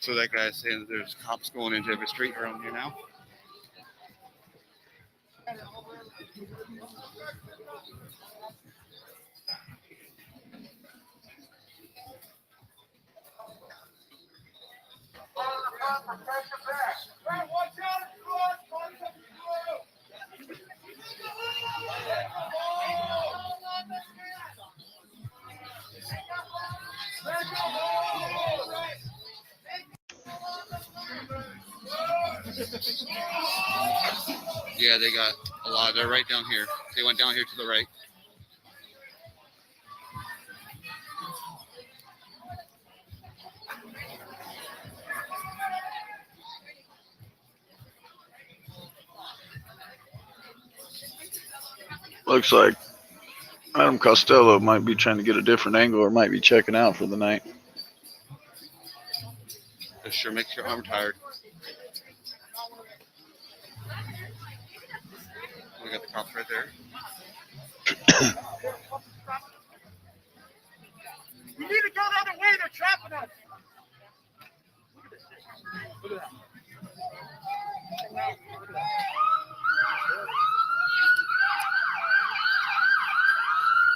[SPEAKER 1] So that guy's saying that there's cops going into every street around here now. Yeah, they got a lot. They're right down here. They went down here to the right.
[SPEAKER 2] Looks like Adam Costello might be trying to get a different angle, or might be checking out for the night.
[SPEAKER 1] This sure makes your arm tired. We got the cops right there.
[SPEAKER 5] We need to go the other way. They're trapping us. Look at that.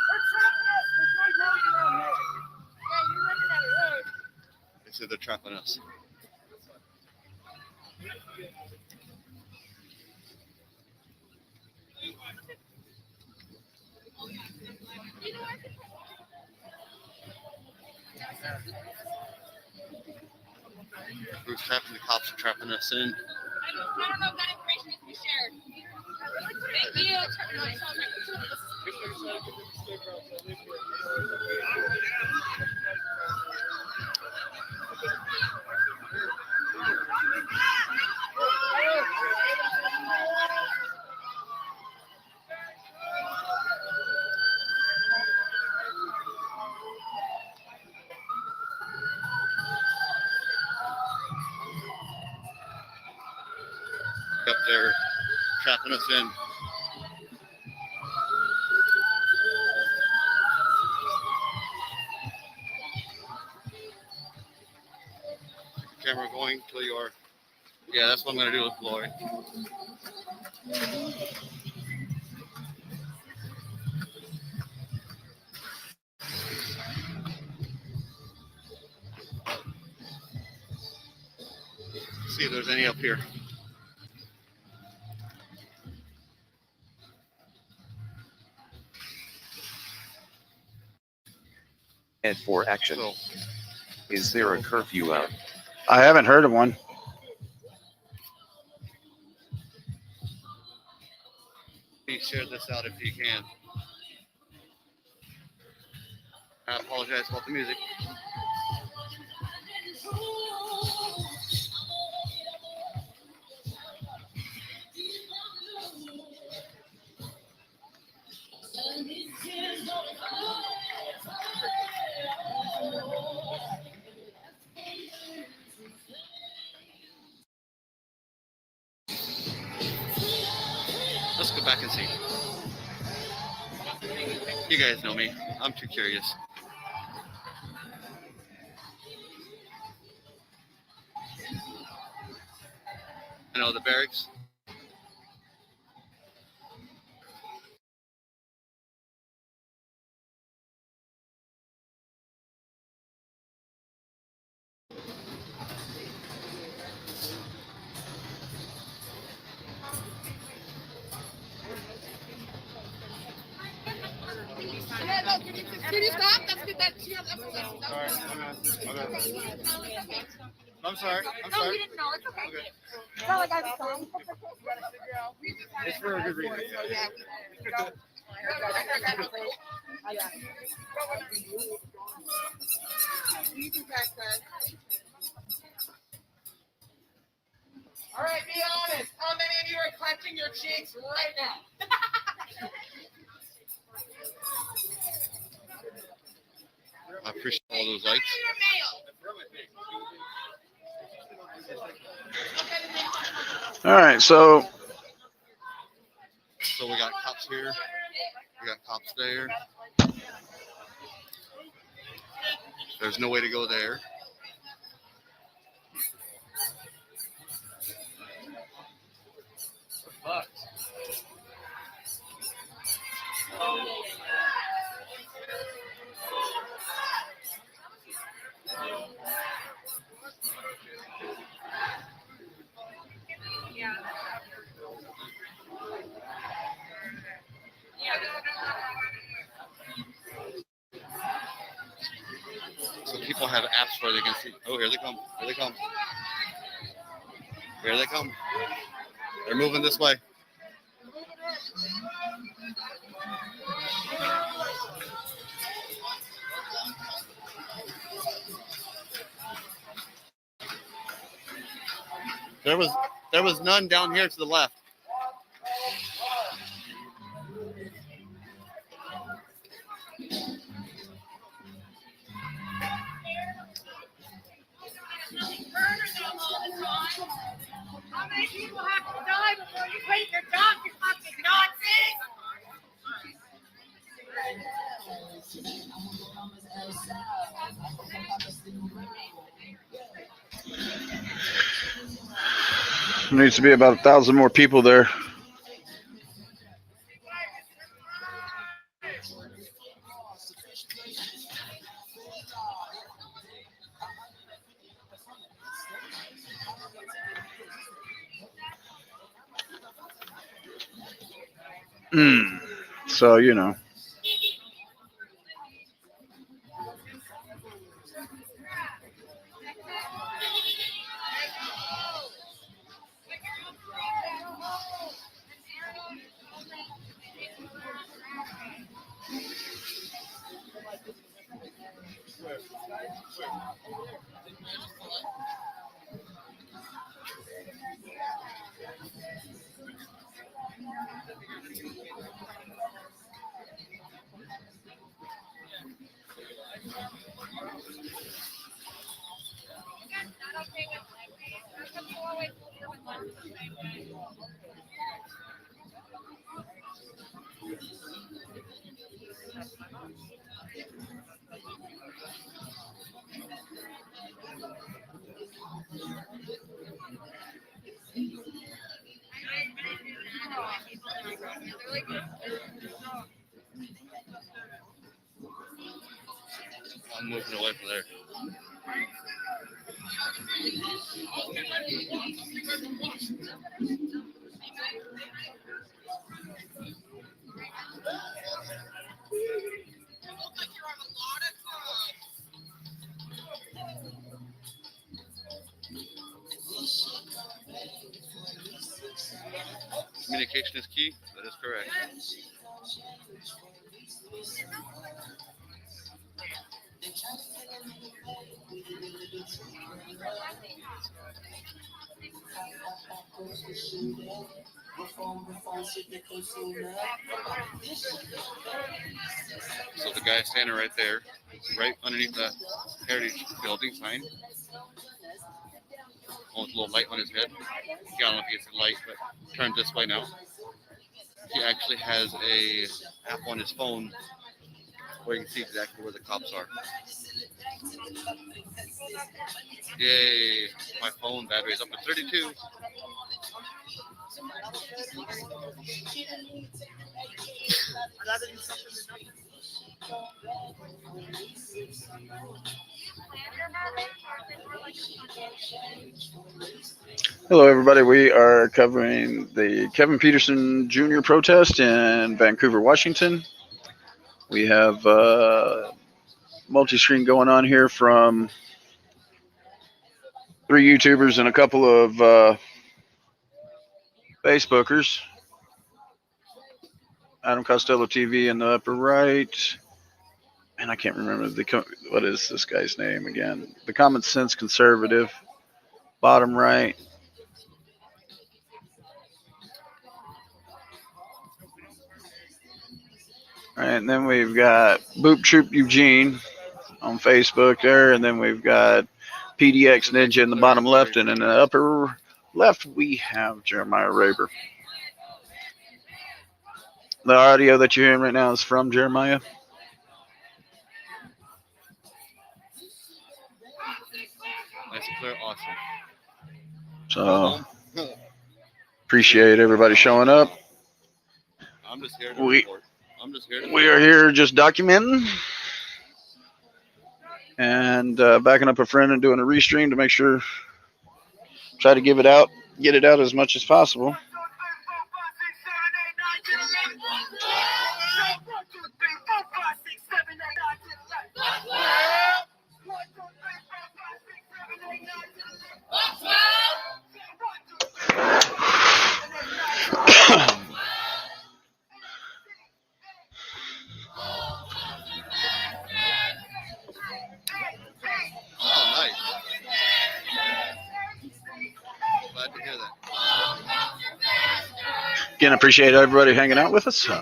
[SPEAKER 5] They're trapping us. There's no road around here. Yeah, you're looking at a road.
[SPEAKER 1] They said they're trapping us. Who's trapping the cops are trapping us in.
[SPEAKER 8] I don't know if that information needs to be shared. Thank you.
[SPEAKER 1] Up there, trapping us in. Camera going till you are. Yeah, that's what I'm gonna do with Floyd. See if there's any up here.
[SPEAKER 3] And for action.
[SPEAKER 1] So,
[SPEAKER 3] Is there a curfew out?
[SPEAKER 2] I haven't heard of one.
[SPEAKER 1] please share this out if you can. I apologize about the music. Let's go back and see. You guys know me. I'm too curious. I know the barracks.
[SPEAKER 5] Yeah, no, can you stop? Let's get that cheer.
[SPEAKER 1] I'm sorry.
[SPEAKER 5] No, we didn't know. It's okay. It's not like I was song.
[SPEAKER 1] It's for a good reason.
[SPEAKER 4] All right, be honest. How many of you are clenching your cheeks right now?
[SPEAKER 1] I appreciate all those likes.
[SPEAKER 2] All right, so
[SPEAKER 1] So we got cops here. We got cops there. There's no way to go there. So people have apps where they can see. Oh, here they come. Here they come. Here they come. They're moving this way. There was none down here to the left.
[SPEAKER 5] How many people have to die before you quit your job, you fucking Nazis?
[SPEAKER 2] there needs to be about 1,000 more people there. So, you know.
[SPEAKER 1] I'm moving away from there. Communication is key. That is correct. So the guy standing right there, right underneath the heritage building sign, with a little light on his head. I don't know if he gets the light, but turn this way now. He actually has a app on his phone where you can see exactly where the cops are. Yay! My phone battery is up to 32.
[SPEAKER 2] Hello, everybody. We are covering the Kevin Peterson Jr. protest in Vancouver, Washington. We have multi-screen going on here from 3 YouTubers and a couple of Facebookers. Adam Costello TV in the upper right. And I can't remember what is this guy's name again. The Common Sense Conservative, bottom right. All right, and then we've got Boop Troop Eugene on Facebook there, and then we've got PDX Ninja in the bottom left, and in the upper left we have Jeremiah Raber. The audio that you're hearing right now is from Jeremiah.
[SPEAKER 1] Nice and clear, awesome.
[SPEAKER 2] So appreciate everybody showing up.
[SPEAKER 1] I'm just here to report.
[SPEAKER 2] We are here just documenting and backing up a friend and doing a restream to make sure, try to get it out as much as possible.
[SPEAKER 1] Oh, nice. Glad to hear that.
[SPEAKER 2] Again, appreciate everybody hanging out with us.
[SPEAKER 4] Mic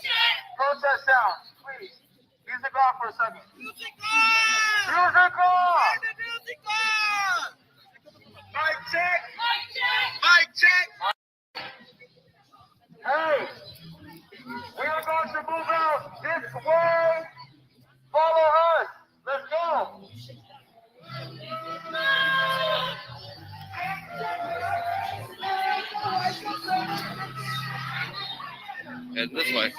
[SPEAKER 4] check. Protest sound, please. Music off for a second. Music on! Mic check. Hey, we are going to move out this way. Follow us. Let's go.
[SPEAKER 1] Head this way.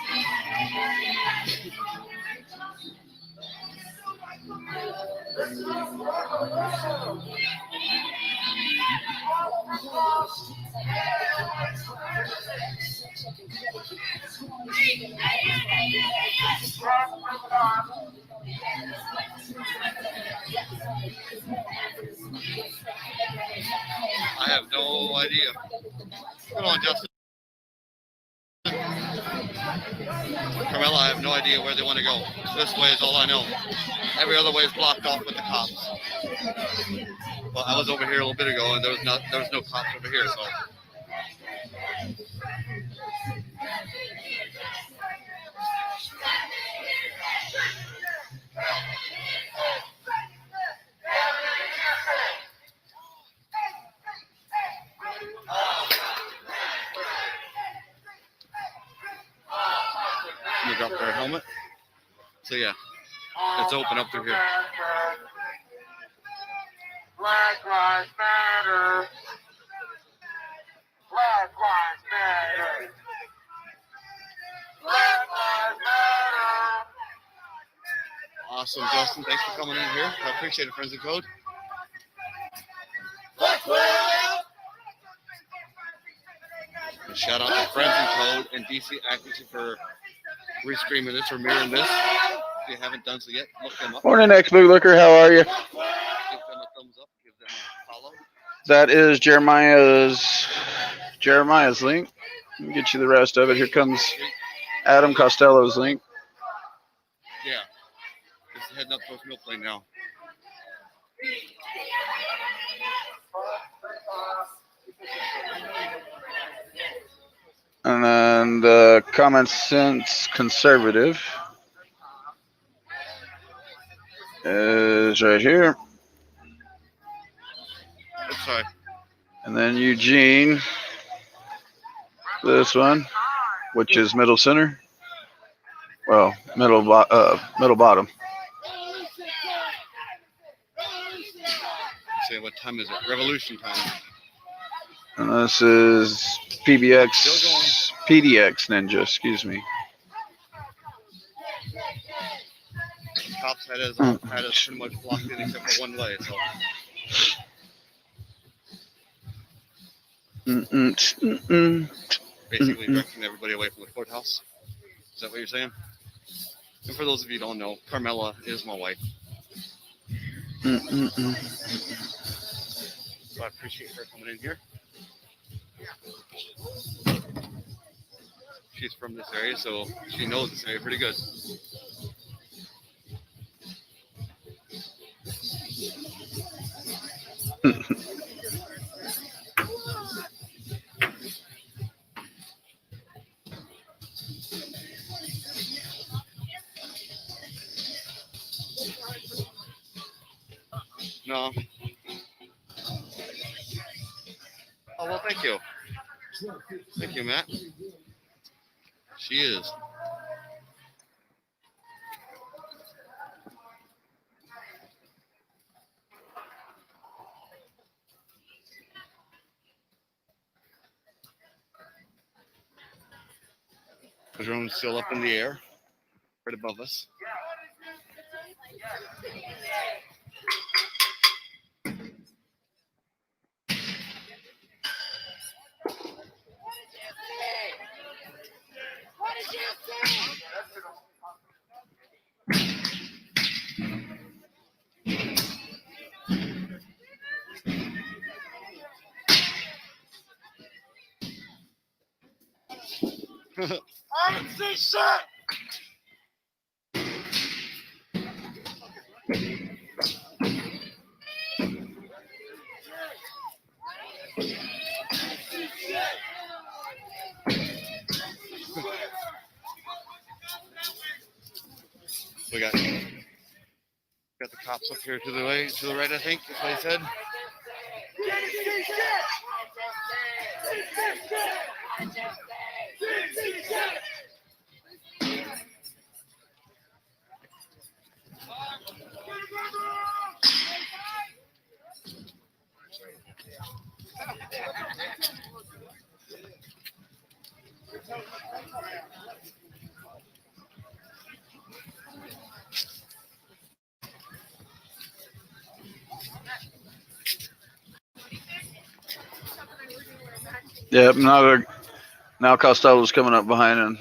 [SPEAKER 1] I have no idea. Come on, Justin. Carmella, I have no idea where they want to go. This way is all I know. Every other way is blocked off with the cops. Well, I was over here a little bit ago, and there was no cops over here, so. They dropped their helmet. So yeah, it's open up through here.
[SPEAKER 4] Black Lives Matter. Black Lives Matter. Black Lives Matter.
[SPEAKER 1] Awesome, Justin. Thanks for coming in here. I appreciate it, Friends of Code. And shout out to Friends and Code and DC Accuracy for rescreaming this or mirroring this. If you haven't done so yet, look them up.
[SPEAKER 2] Morning, ex bootlicker. How are you?
[SPEAKER 1] Give them a thumbs up. Give them a follow.
[SPEAKER 2] That is Jeremiah's link. Let me get you the rest of it. Here comes Adam Costello's link.
[SPEAKER 1] Yeah. Just heading up towards Mill Plain now.
[SPEAKER 2] And then the Common Sense Conservative is right here.
[SPEAKER 1] Oops, sorry.
[SPEAKER 2] And then Eugene, this one, which is middle center. Well, middle bottom.
[SPEAKER 1] Say what time is it? Revolution time.
[SPEAKER 2] And this is PDX Ninja, excuse me.
[SPEAKER 1] Cops had us pretty much blocked in except for one way, so. Basically directing everybody away from the courthouse. Is that what you're saying? And for those of you who don't know, Carmella is my wife. So I appreciate her coming in here. She's from this area, so she knows this area pretty good. No. Oh, well, thank you. Thank you, Matt. She is. The drone's still up in the air, right above us.
[SPEAKER 8] What did you say?
[SPEAKER 4] I didn't see shit.
[SPEAKER 1] We got the cops up here to the right, I think. That's what he said.
[SPEAKER 2] Yep, now Costello's coming up behind and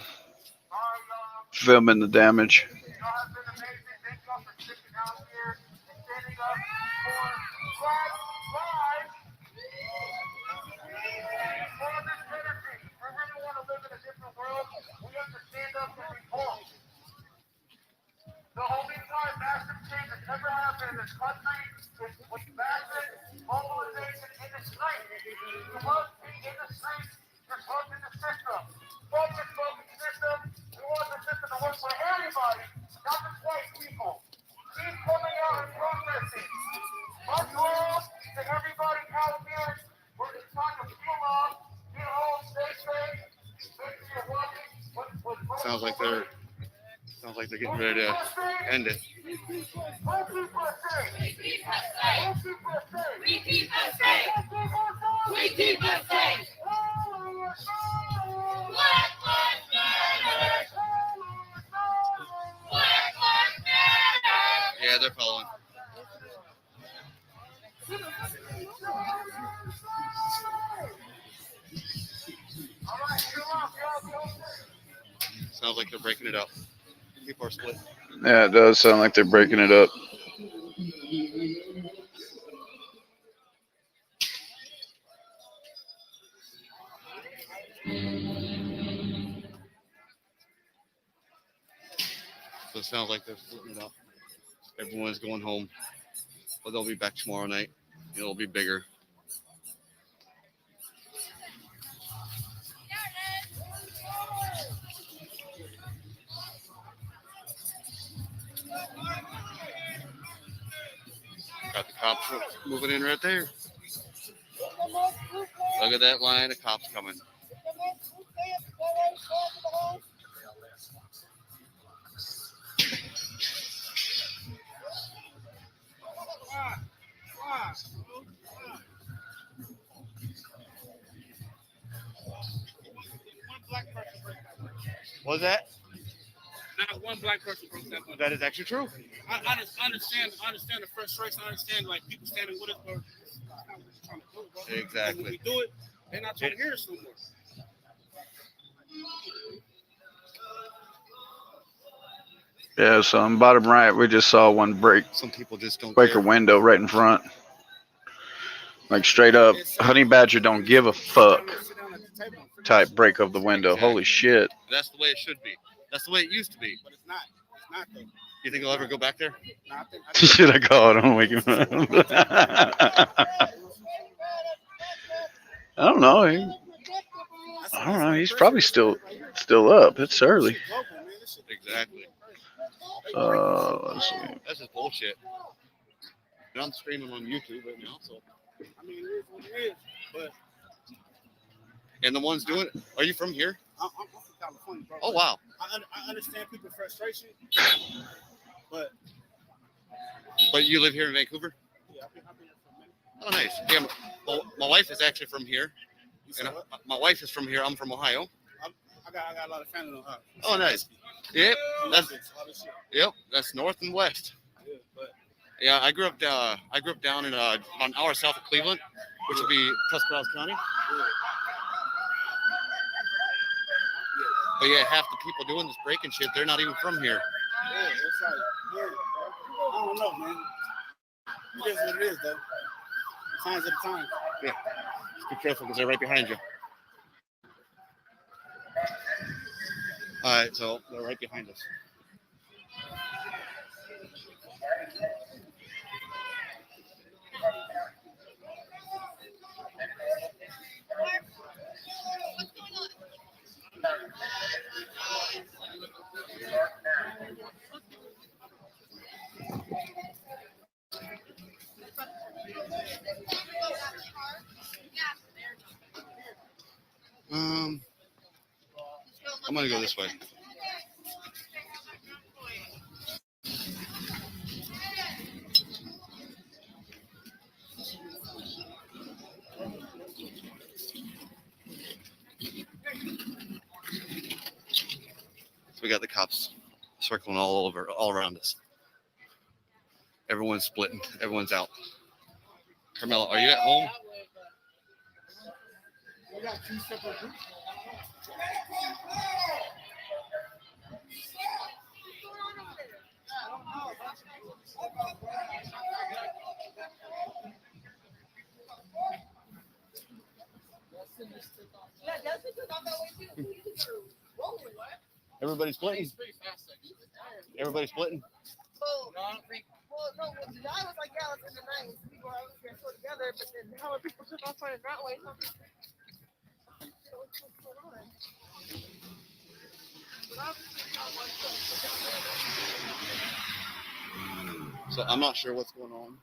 [SPEAKER 2] filming the damage.
[SPEAKER 4] You know, it's been amazing. Thank y'all for sticking out here and standing up for Black lives for this country. We really want to live in a different world. We have to stand up and be The only time massive change has ever happened in this country is with massive mobilization in the streets. You must be in the streets. You're supposed in the system. Focus system. We want the system to work for everybody, not just white people. Keep coming out and protesting. Much love to everybody out here. We're just trying to feel off, get home, stay safe, make sure you're working.
[SPEAKER 1] Sounds like they're getting ready to end it. Yeah, they're following. Sounds like they're breaking it up. People are split.
[SPEAKER 2] Yeah, it does sound like they're breaking it up.
[SPEAKER 1] So it sounds like they're splitting it up. Everyone's going home, but they'll be back tomorrow night. It'll be bigger. Got the cops moving in right there. Look at that line of cops coming. What's that?
[SPEAKER 6] Not one black person broke that window.
[SPEAKER 1] That is actually true.
[SPEAKER 6] I understand the frustration. I understand like people standing with us, but it's not what we're trying to do, bro.
[SPEAKER 1] Exactly.
[SPEAKER 6] When we do it, they're not trying to hear us no more.
[SPEAKER 2] Yeah, so on bottom right, we just saw one break
[SPEAKER 1] Some people just don't
[SPEAKER 2] a
[SPEAKER 1] care.
[SPEAKER 2] window right in front. Like straight up, honey badger don't give a fuck type break of the window. Holy shit.
[SPEAKER 1] That's the way it should be. That's the way it used to be.
[SPEAKER 6] But it's not. It's not though.
[SPEAKER 1] You think he'll ever go back there?
[SPEAKER 6] No, I think
[SPEAKER 2] Should I call it? Don't wake him up. I don't know. I don't know. He's probably still up. It's early.
[SPEAKER 1] Exactly.
[SPEAKER 2] Let's see.
[SPEAKER 1] That's just bullshit. And I'm streaming on YouTube right now, so.
[SPEAKER 6] I mean, it is what it is. But
[SPEAKER 1] And the ones doing it, are you from here?
[SPEAKER 6] I'm from California, bro.
[SPEAKER 1] Oh, wow.
[SPEAKER 6] I understand people's frustration, but
[SPEAKER 1] But you live here in Vancouver?
[SPEAKER 6] yeah, I've been here for a minute.
[SPEAKER 1] Oh, nice. Yeah, my wife is actually from here.
[SPEAKER 6] You said
[SPEAKER 1] And
[SPEAKER 6] what?
[SPEAKER 1] my wife is from here. I'm from Ohio.
[SPEAKER 6] I got a lot of family on Ohio.
[SPEAKER 1] Oh, nice. Yep. That's
[SPEAKER 6] Olympics.
[SPEAKER 1] yep. That's north and west.
[SPEAKER 6] Yeah, but
[SPEAKER 1] Yeah, I grew up down in about an hour south of Cleveland, which would be Tuscarawas County. But yeah, half the people doing this breaking shit, they're not even from here.
[SPEAKER 6] yeah, it's like, yeah, I don't know, man. It is what it is, though. Signs of the time.
[SPEAKER 1] Yeah. Just be careful because they're right behind you. All right, so they're right behind us. I'm gonna go this way. So we got the cops circling all around us. Everyone's splitting. Everyone's out. Carmela, are you at home?
[SPEAKER 6] We got two separate groups.
[SPEAKER 1] Everybody's splitting. Everybody splitting?
[SPEAKER 5] Well, no, the guy was like, yeah, let's end the night. People are going to go together, but then how are people took off running that way? What's going on? But obviously, it's not one foot.
[SPEAKER 1] So I'm not sure what's going on.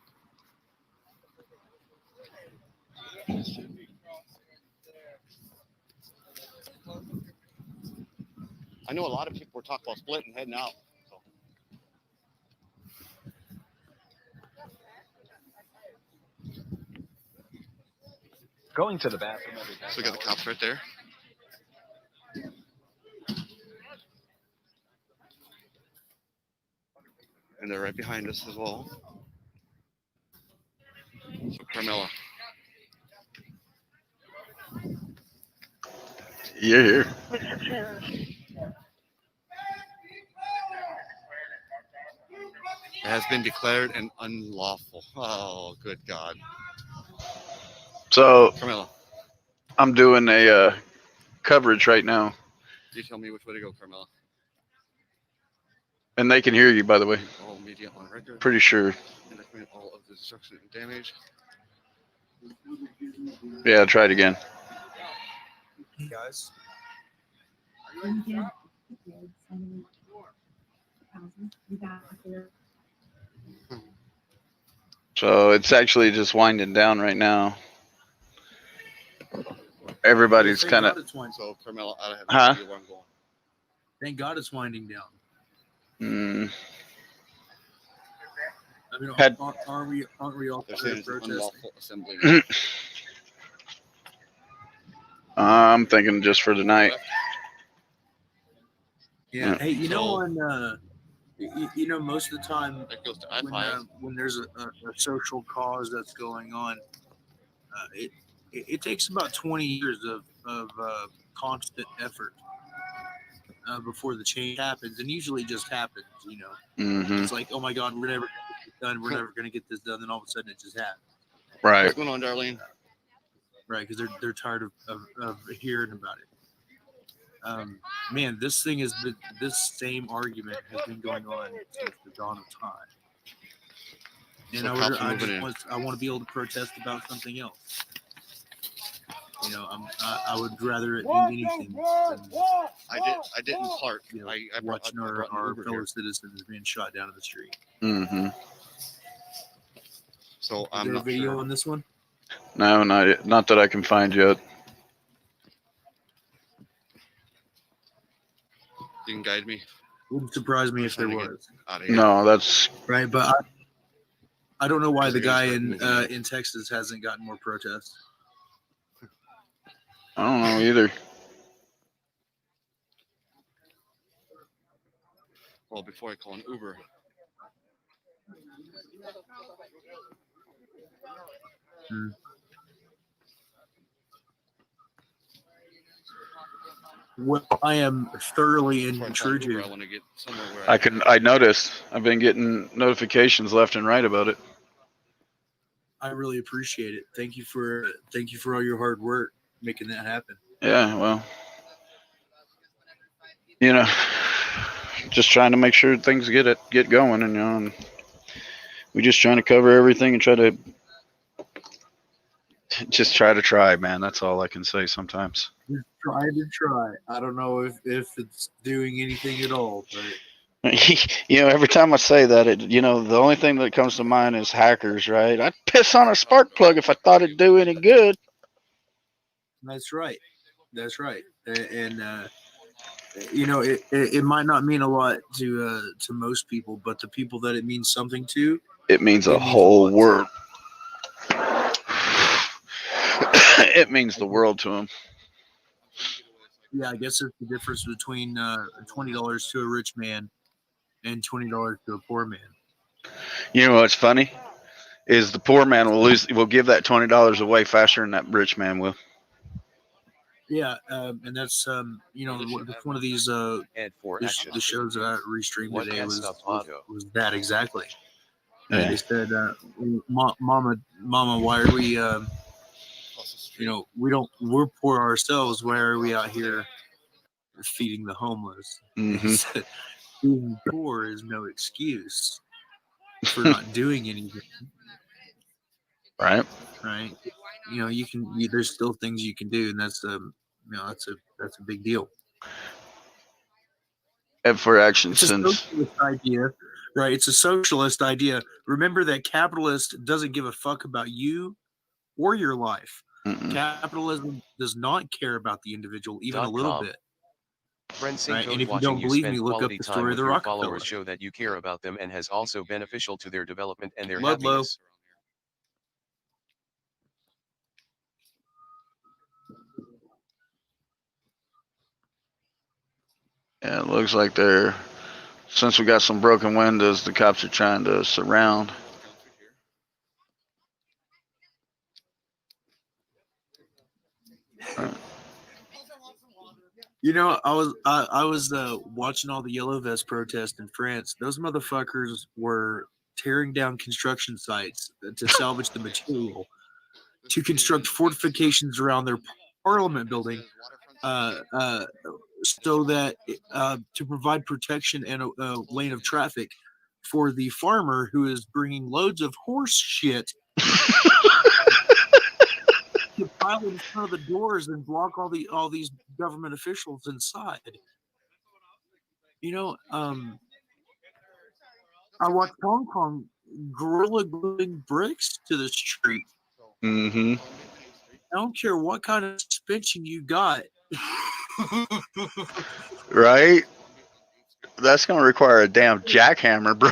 [SPEAKER 1] I know a lot of people were talking about splitting, heading out. So.
[SPEAKER 9] Going to the bathroom every
[SPEAKER 1] So we got the cops right there. And they're right behind us as well. So Carmela.
[SPEAKER 2] You're here.
[SPEAKER 1] It has been declared an unlawful. Oh, good God.
[SPEAKER 2] So
[SPEAKER 1] Carmela,
[SPEAKER 2] I'm doing a coverage right now,
[SPEAKER 1] you tell me which way to go, Carmela.
[SPEAKER 2] and they can hear you, by the way.
[SPEAKER 1] All media on record.
[SPEAKER 2] Pretty sure.
[SPEAKER 1] And document all of the destruction and damage.
[SPEAKER 2] Yeah, try it again.
[SPEAKER 9] guys.
[SPEAKER 2] So it's actually just winding down right now. Everybody's
[SPEAKER 6] Thank
[SPEAKER 2] kind
[SPEAKER 6] God
[SPEAKER 2] of.
[SPEAKER 6] it's winding.
[SPEAKER 1] So Carmela, I have
[SPEAKER 2] Huh?
[SPEAKER 1] no idea where I'm going.
[SPEAKER 6] Thank God it's winding down. I mean,
[SPEAKER 2] Had-
[SPEAKER 6] aren't we all
[SPEAKER 1] They're saying it's an
[SPEAKER 6] protesting?
[SPEAKER 1] unlawful assembly.
[SPEAKER 2] I'm thinking just for tonight.
[SPEAKER 6] Yeah.
[SPEAKER 2] Yeah.
[SPEAKER 6] Hey, you know,
[SPEAKER 1] So-
[SPEAKER 6] on you know, most of the time
[SPEAKER 1] That goes to
[SPEAKER 6] when,
[SPEAKER 1] I-5.
[SPEAKER 6] when there's a social cause that's going on, it takes about 20 years of constant effort before the change happens, and usually it just happens. You know,
[SPEAKER 2] Mm-hmm.
[SPEAKER 6] it's like, oh my God, we're never gonna get this done. We're never going to get this done. Then all of a sudden, it just happens,
[SPEAKER 2] Right.
[SPEAKER 1] What's going on, Darlene?
[SPEAKER 6] right? Because they're tired of hearing about it. Man, this same argument has been going on since the dawn of time. And
[SPEAKER 1] So
[SPEAKER 6] I
[SPEAKER 1] cops are moving in.
[SPEAKER 6] want to be able to protest about something else. You know, I would rather it be anything than
[SPEAKER 1] I didn't park.
[SPEAKER 6] you know,
[SPEAKER 1] I
[SPEAKER 6] watching
[SPEAKER 1] brought an
[SPEAKER 6] our
[SPEAKER 1] Uber
[SPEAKER 6] fellow
[SPEAKER 1] here.
[SPEAKER 6] citizens being shot down in the street.
[SPEAKER 2] Mm-hmm.
[SPEAKER 1] So
[SPEAKER 6] Is
[SPEAKER 1] I'm
[SPEAKER 6] there a
[SPEAKER 1] not
[SPEAKER 6] video
[SPEAKER 1] sure.
[SPEAKER 6] on this one?
[SPEAKER 2] No, not that I can find yet.
[SPEAKER 1] You can guide me
[SPEAKER 6] Wouldn't surprise me if there
[SPEAKER 1] Trying to
[SPEAKER 6] was.
[SPEAKER 1] out of here.
[SPEAKER 2] No, that's
[SPEAKER 6] Right, but I don't know why the
[SPEAKER 1] They're gonna
[SPEAKER 6] guy
[SPEAKER 1] start
[SPEAKER 6] in
[SPEAKER 1] moving
[SPEAKER 6] in Texas hasn't gotten more protests.
[SPEAKER 2] I don't know either.
[SPEAKER 1] Well, before I call an Uber.
[SPEAKER 6] Well, I am thoroughly
[SPEAKER 1] Before I call an Uber,
[SPEAKER 6] intrigued.
[SPEAKER 1] I want to get somewhere where
[SPEAKER 2] I noticed. I've been getting notifications left and right about it.
[SPEAKER 6] I really appreciate it. Thank you for all your hard work making that happen.
[SPEAKER 2] Yeah, well, you know, just trying to make sure things get going, and and we just trying to cover everything and try to try, man. That's all I can say sometimes.
[SPEAKER 6] Just trying to try. I don't know if it's doing anything at all, but
[SPEAKER 2] Every time I say that, the only thing that comes to mind is hackers, right? I'd piss on a spark plug if I thought it'd do any good.
[SPEAKER 6] that's right. That's right. And it might not mean a lot to most people, but the people that it means something to,
[SPEAKER 2] It means
[SPEAKER 6] it
[SPEAKER 2] a
[SPEAKER 6] means
[SPEAKER 2] whole
[SPEAKER 6] lot to
[SPEAKER 2] world. It means the world to them.
[SPEAKER 6] Yeah, I guess it's the difference between $20 to a rich man and $20 to a poor man.
[SPEAKER 2] You know what's funny is the poor man will give that $20 away faster than that rich man will.
[SPEAKER 6] Yeah, and that's one of these
[SPEAKER 3] Head for
[SPEAKER 6] the
[SPEAKER 3] action.
[SPEAKER 6] shows that I restreamed
[SPEAKER 3] What
[SPEAKER 6] today
[SPEAKER 3] can't
[SPEAKER 6] was
[SPEAKER 3] stop auto?
[SPEAKER 6] that exactly.
[SPEAKER 2] Yeah.
[SPEAKER 6] They said, "Mama, why are we? We're poor ourselves. Why are we out here feeding the homeless?"
[SPEAKER 2] Mhm.
[SPEAKER 6] being poor is no excuse for not doing anything,
[SPEAKER 2] Right.
[SPEAKER 6] right? You know, there's still things you can do, and that's that's a big deal.
[SPEAKER 2] And for action
[SPEAKER 6] It's a
[SPEAKER 2] since
[SPEAKER 6] socialist idea, right? It's a socialist idea. Remember that capitalist doesn't give a fuck about you or your life.
[SPEAKER 2] mm-mm.
[SPEAKER 6] Capitalism does not care about the individual even a little
[SPEAKER 3] .com.
[SPEAKER 6] bit.
[SPEAKER 3] Friend
[SPEAKER 6] Right?
[SPEAKER 3] Syncode
[SPEAKER 6] And if you
[SPEAKER 3] watching
[SPEAKER 6] don't
[SPEAKER 3] you
[SPEAKER 6] believe me,
[SPEAKER 3] spend
[SPEAKER 6] look up
[SPEAKER 3] quality
[SPEAKER 6] the
[SPEAKER 3] time
[SPEAKER 6] story of
[SPEAKER 3] with
[SPEAKER 6] the
[SPEAKER 3] your
[SPEAKER 6] Rockefeller.
[SPEAKER 3] followers show that you care about them and has also beneficial to their development and their
[SPEAKER 6] Ludlow.
[SPEAKER 3] happiness.
[SPEAKER 2] Yeah, it looks like they're, since we got some broken windows, the cops are trying to surround.
[SPEAKER 6] You know, I was watching all the Yellow Vest protests in France. Those motherfuckers were tearing down construction sites to salvage the material to construct fortifications around their parliament building, uh, uh, so that to provide protection and a lane of traffic for the farmer who is bringing loads of horse shit to pile in front of the doors and block all these government officials inside. You know, I watched Hong Kong gorilla gluing bricks to the street.
[SPEAKER 2] Mm-hmm.
[SPEAKER 6] I don't care what kind of suspension you got.
[SPEAKER 2] Right? That's going to require a damn jackhammer, bro.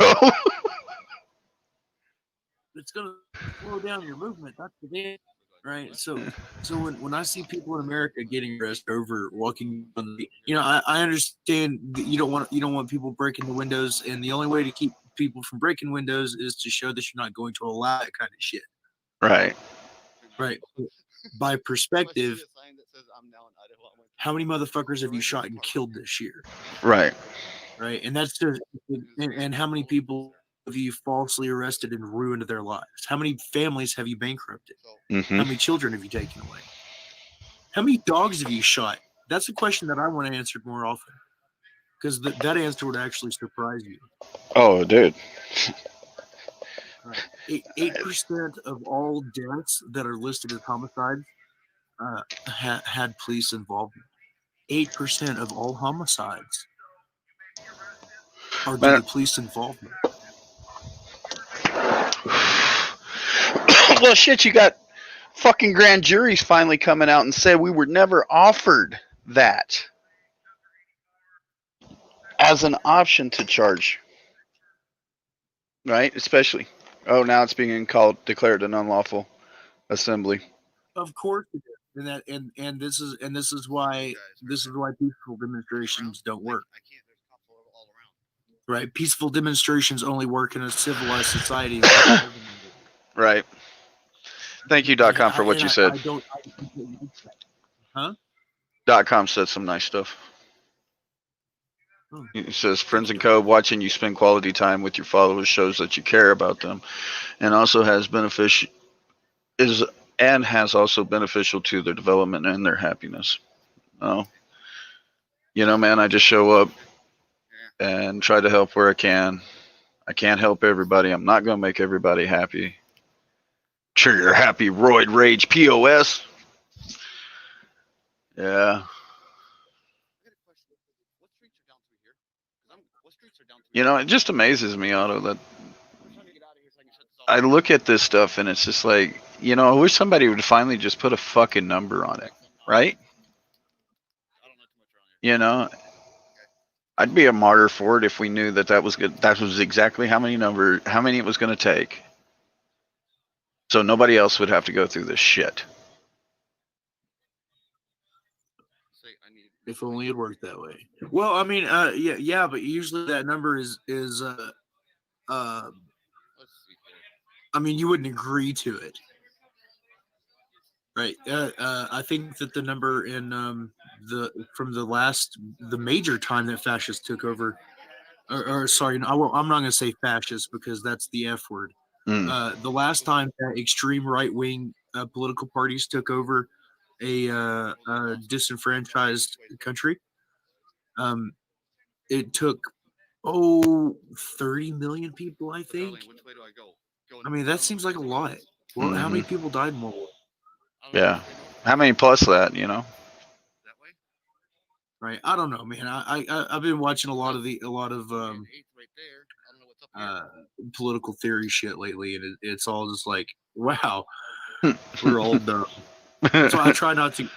[SPEAKER 6] It's gonna slow down your movement. That's the thing, right? So when I see people in America getting arrested over walking on the, I understand that you don't want people breaking the windows, and the only way to keep people from breaking windows is to show that you're not going to allow that kind of shit,
[SPEAKER 2] Right.
[SPEAKER 6] right? By perspective, how many motherfuckers have you shot and killed this year,
[SPEAKER 2] Right.
[SPEAKER 6] right? And that's just, and how many people have you falsely arrested and ruined their lives? How many families have you bankrupted?
[SPEAKER 2] Mm-hmm.
[SPEAKER 6] How many children have you taken away? How many dogs have you shot? That's a question that I want answered more often, because that answer would actually surprise you.
[SPEAKER 2] Oh, dude.
[SPEAKER 6] 8% of all deaths that are listed as homicides had police involvement. 8% of all homicides are due
[SPEAKER 2] Man.
[SPEAKER 6] to police involvement.
[SPEAKER 2] Well, shit, you got fucking grand juries finally coming out and said we were never offered that as an option to charge. Right? Especially. Oh, now it's being declared an unlawful assembly.
[SPEAKER 6] Of course it is. And this is why peaceful demonstrations don't work. Right? Peaceful demonstrations only work in a civilized society.
[SPEAKER 2] Right. Thank you, .com, for what you said.
[SPEAKER 6] Huh?
[SPEAKER 2] .com said some nice stuff.
[SPEAKER 6] Hmm.
[SPEAKER 2] It says, Friends and Co. watching you spend quality time with your followers shows that you care about them, and also has also beneficial to their development and their happiness. Oh, man, I just show up and try to help where I can. I can't help everybody. I'm not going to make everybody happy. Trigger happy roid rage POS. Yeah. It just amazes me, Otto, that I look at this stuff and it's just like, I wish somebody would finally just put a fucking number on it, right? I'd be a martyr for it if we knew that was good. That was exactly how many it was going to take. So nobody else would have to go through this shit.
[SPEAKER 6] If only it worked that way. Well, I mean, yeah, but usually that number is I mean, you wouldn't agree to it, right? I think that the number in the major time that fascists took over, or sorry, I'm not going to say fascist because that's the F word. The last time that extreme right wing political parties took over a disenfranchised country, it took Oh, 30 million people, I think.
[SPEAKER 1] Darling, which way do I go?
[SPEAKER 6] I mean, that seems like a lot. Well, how many people died in World War?
[SPEAKER 2] Yeah. How many plus that, you know?
[SPEAKER 1] That way?
[SPEAKER 6] Right. I don't know, man. I've been watching a lot of
[SPEAKER 1] Eighth right there. I don't know what's up here.
[SPEAKER 6] political theory shit lately, and it's all just like, wow, we're old though. So I try not to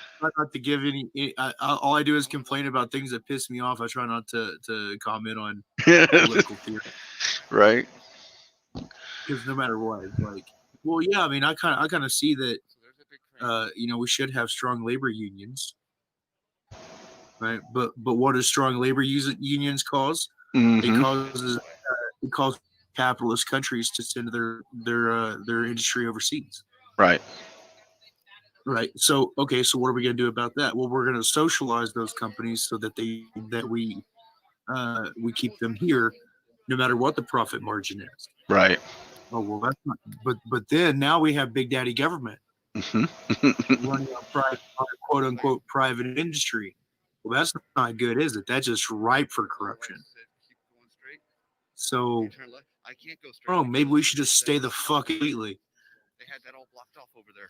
[SPEAKER 6] give any. All I do is complain about things that piss me off. I try not to comment on political theory,
[SPEAKER 2] Right.
[SPEAKER 6] because no matter what, it's like, well, yeah. I mean, I kind of see that.
[SPEAKER 1] So there's a big crane.
[SPEAKER 6] You know, we should have strong labor unions, right? But what do strong labor unions cause?
[SPEAKER 2] Mm-hmm.
[SPEAKER 6] It causes capitalist countries to send their industry overseas.
[SPEAKER 2] Right.
[SPEAKER 6] Right. So okay. So what are we going to do about that? Well, we're going to socialize those companies so that we keep them here, no matter what the profit margin is.
[SPEAKER 2] Right.
[SPEAKER 6] Oh well, that's not. But then now we have big daddy government
[SPEAKER 2] Mm-hmm.
[SPEAKER 6] running on quote unquote private industry. Well, that's not good, is it? That's just ripe for corruption.
[SPEAKER 1] Keep going straight.
[SPEAKER 6] So,
[SPEAKER 1] You turn left. I can't go straight.
[SPEAKER 6] oh, maybe we should just stay the fuck completely.
[SPEAKER 1] They had that all blocked off over there.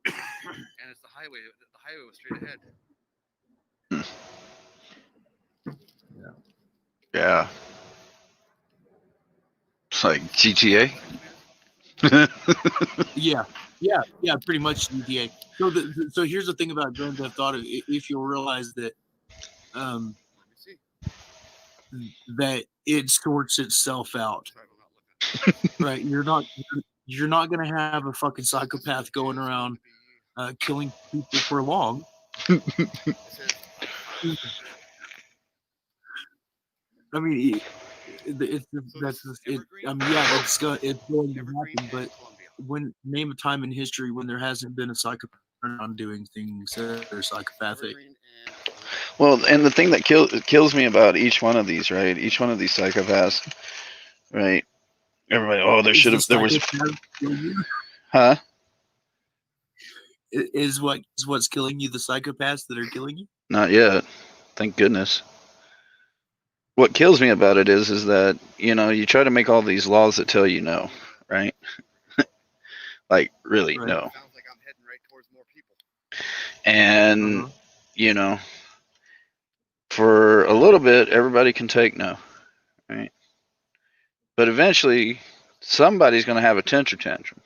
[SPEAKER 1] And it's the highway. The highway was straight ahead.
[SPEAKER 2] Yeah. It's like GTA.
[SPEAKER 6] Yeah, pretty much GTA. So here's the thing about Grand Theft Auto. If you'll realize that,
[SPEAKER 1] Let me see.
[SPEAKER 6] that it sorts itself out,
[SPEAKER 1] Sorry, I'm not looking.
[SPEAKER 6] right? You're not gonna have a fucking psychopath going around killing people for long.
[SPEAKER 1] It says
[SPEAKER 6] I mean, it's going to happen. But when name a time in history when there hasn't been a psychopath on doing things that are psychopathic.
[SPEAKER 2] Well, and the thing that kills me about each one of these, right? Each one of these psychopaths, right? Everybody, oh, there was, huh?
[SPEAKER 6] Is what's killing you the psychopaths that are killing you?
[SPEAKER 2] Not yet, thank goodness. What kills me about it is that, you know, you try to make all these laws that tell you no, right? Like really
[SPEAKER 6] Right.
[SPEAKER 2] no.
[SPEAKER 1] Sounds like I'm heading right towards more people.
[SPEAKER 2] And you know, for a little bit, everybody can take no, right? But eventually, somebody's going to have a tantrum,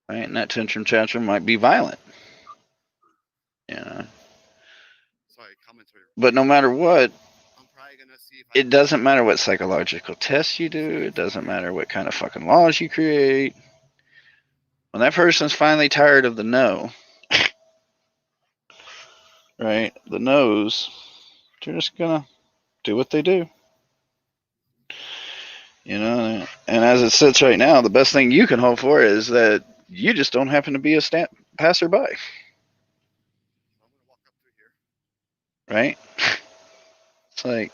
[SPEAKER 2] right? And that tantrum might be violent, you know.
[SPEAKER 1] Sorry, comments are.
[SPEAKER 2] But no matter what,
[SPEAKER 1] I'm probably gonna see if
[SPEAKER 2] it doesn't matter what psychological tests you do. It doesn't matter what kind of fucking laws you create. When that person's finally tired of the no, right? The no's, they're just gonna do what they do. You know, and as it sits right now, the best thing you can hope for is that you just don't happen to be a passerby.
[SPEAKER 1] I'm gonna walk up through here.
[SPEAKER 2] Right? It's like,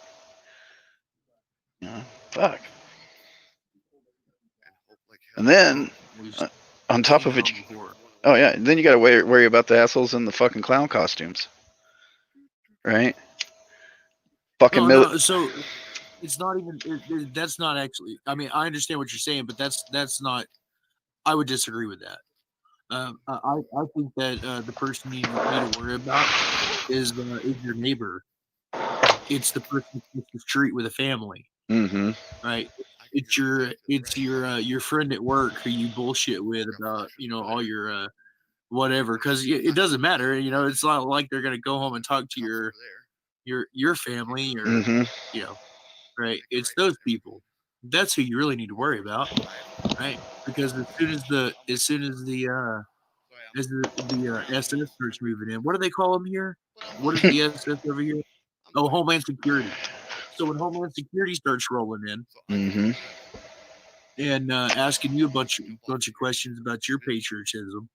[SPEAKER 2] you know, fuck. And then, on top of it, oh yeah, then you gotta worry about the assholes in the fucking clown costumes. Right? Fucking
[SPEAKER 6] So it's not even. That's not actually. I mean, I understand what you're saying, but that's not. I would disagree with that. I think that the person you need to worry about is your neighbor. It's the person across the street with a family.
[SPEAKER 2] Mm-hmm.
[SPEAKER 6] Right. It's your friend at work who you bullshit with about, you know, all your whatever, because it doesn't matter. You know, it's not like they're gonna go home and talk to your family or you know, right? It's those people. That's who you really need to worry about, right? Because as soon as the SS starts moving in, what do they call them here? What is the SS over here? Oh, Homeland Security. So when Homeland Security starts rolling in and asking you a bunch of questions about your patriotism,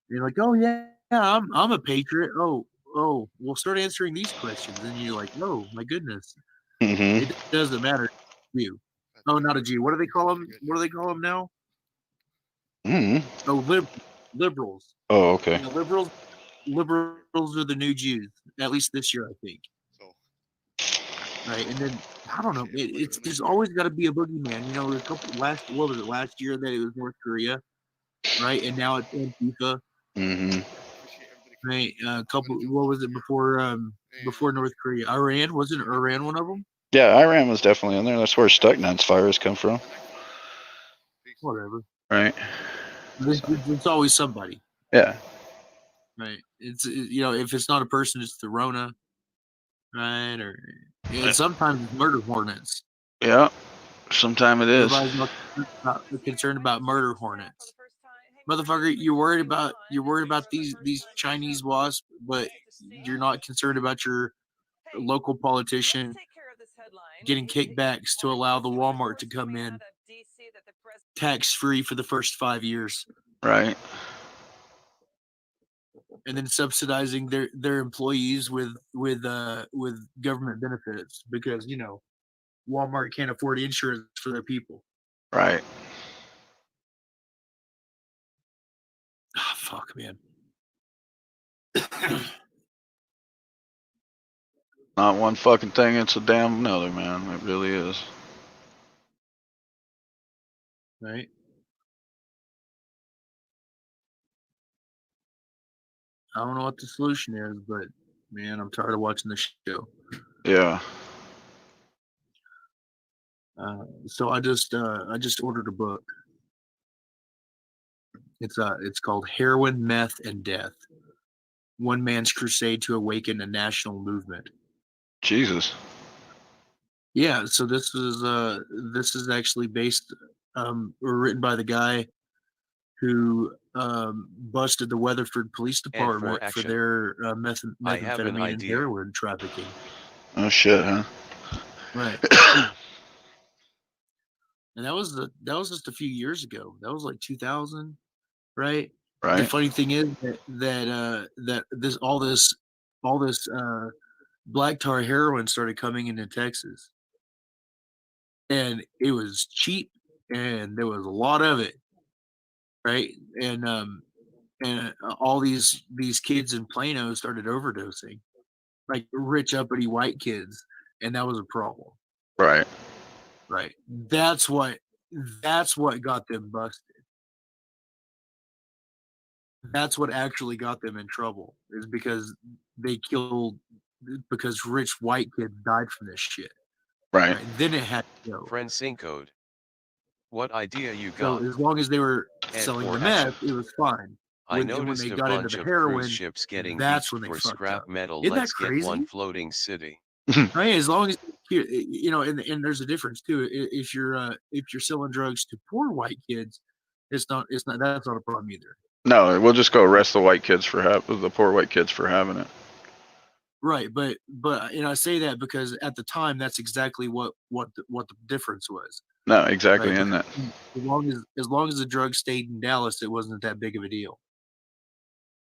[SPEAKER 6] you're like, oh yeah, I'm a patriot. Oh, we'll start answering these questions, and you're like, oh my goodness, it doesn't matter to you. Oh, not a G. What do they call them? What do they call them now? Oh, liberals.
[SPEAKER 2] Oh, okay.
[SPEAKER 6] You know, liberals are the new Jews. At least this year, I think. right? And then I don't know. It's there's always got to be a boogeyman. You know, what was it last year that it was North Korea, right? And now it's Antifa,
[SPEAKER 2] Mm-hmm.
[SPEAKER 6] right? What was it before North Korea? Iran, wasn't Iran one of them?
[SPEAKER 2] Yeah, Iran was definitely in there. That's where Stuxnet's virus come from,
[SPEAKER 6] Whatever.
[SPEAKER 2] right?
[SPEAKER 6] It's always somebody,
[SPEAKER 2] Yeah,
[SPEAKER 6] right? If it's not a person, it's the Rona, right? And sometimes it's murder hornets.
[SPEAKER 2] yeah. Sometime it is.
[SPEAKER 6] Everybody's not concerned about murder hornets. Motherfucker, you're worried about these Chinese wasps, but you're not concerned about your local politician getting kickbacks to allow the Walmart to come in tax free for the first 5 years,
[SPEAKER 2] Right.
[SPEAKER 6] and then subsidizing their employees with government benefits because Walmart can't afford insurance for their people.
[SPEAKER 2] Right.
[SPEAKER 6] Ah, fuck, man.
[SPEAKER 2] Not one fucking thing. It's a damn another, man. It really is.
[SPEAKER 6] Right? I don't know what the solution is, but man, I'm tired of watching the show.
[SPEAKER 2] Yeah.
[SPEAKER 6] So I just ordered a book. It's called Heroin, Meth, and Death: One Man's Crusade to Awaken a National Movement.
[SPEAKER 2] Jesus.
[SPEAKER 6] Yeah, so this is actually based or written by the guy who busted the Weatherford Police
[SPEAKER 3] And for
[SPEAKER 6] Department for
[SPEAKER 3] action.
[SPEAKER 6] their
[SPEAKER 3] I have an
[SPEAKER 6] methamphetamine and
[SPEAKER 3] idea.
[SPEAKER 6] heroin trafficking.
[SPEAKER 2] Oh shit, huh?
[SPEAKER 6] Right. And that was just a few years ago. That was like 2000, right? The
[SPEAKER 2] Right.
[SPEAKER 6] funny thing is that all this black tar heroin started coming into Texas, and it was cheap, and there was a lot of it, right? And all these kids in Plano started overdosing, like rich uppity white kids, and that was a problem,
[SPEAKER 2] Right.
[SPEAKER 6] right? That's what got them busted. That's what actually got them in trouble, is because because rich white kids died from this shit.
[SPEAKER 2] Right.
[SPEAKER 6] Right? Then it had to go.
[SPEAKER 3] Friend Syncode. What idea you
[SPEAKER 6] So
[SPEAKER 3] got?
[SPEAKER 6] as long as they were
[SPEAKER 3] And
[SPEAKER 6] selling
[SPEAKER 3] for
[SPEAKER 6] the meth,
[SPEAKER 3] action.
[SPEAKER 6] it was fine.
[SPEAKER 3] I
[SPEAKER 6] When
[SPEAKER 3] noticed
[SPEAKER 6] they
[SPEAKER 3] a
[SPEAKER 6] got into
[SPEAKER 3] bunch
[SPEAKER 6] the
[SPEAKER 3] of cruise
[SPEAKER 6] heroin,
[SPEAKER 3] ships getting
[SPEAKER 6] that's
[SPEAKER 3] beached
[SPEAKER 6] when they
[SPEAKER 3] for
[SPEAKER 6] fucked
[SPEAKER 3] scrap
[SPEAKER 6] up.
[SPEAKER 3] metal.
[SPEAKER 6] Isn't that
[SPEAKER 3] Let's get one
[SPEAKER 6] crazy?
[SPEAKER 3] floating city.
[SPEAKER 6] Right? As long as and there's a difference too. If you're selling drugs to poor white kids, it's not that's not a problem either.
[SPEAKER 2] No, we'll just go arrest the white kids for the poor white kids for having it.
[SPEAKER 6] Right, but I say that because at the time that's exactly what the difference was.
[SPEAKER 2] No, exactly.
[SPEAKER 6] Right,
[SPEAKER 2] In
[SPEAKER 6] because
[SPEAKER 2] that.
[SPEAKER 6] as long as the drug stayed in Dallas, it wasn't that big of a deal.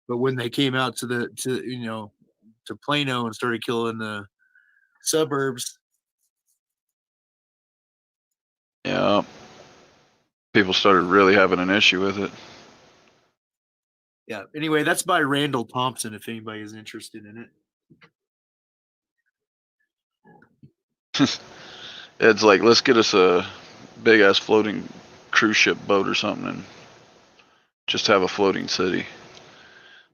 [SPEAKER 6] But when they came out to Plano and started killing the suburbs,
[SPEAKER 2] Yeah. People started really having an issue with it.
[SPEAKER 6] yeah. Anyway, that's by Randall Thompson. If anybody is interested in it.
[SPEAKER 2] It's like, let's get us a big ass floating cruise ship boat or something and just have a floating city.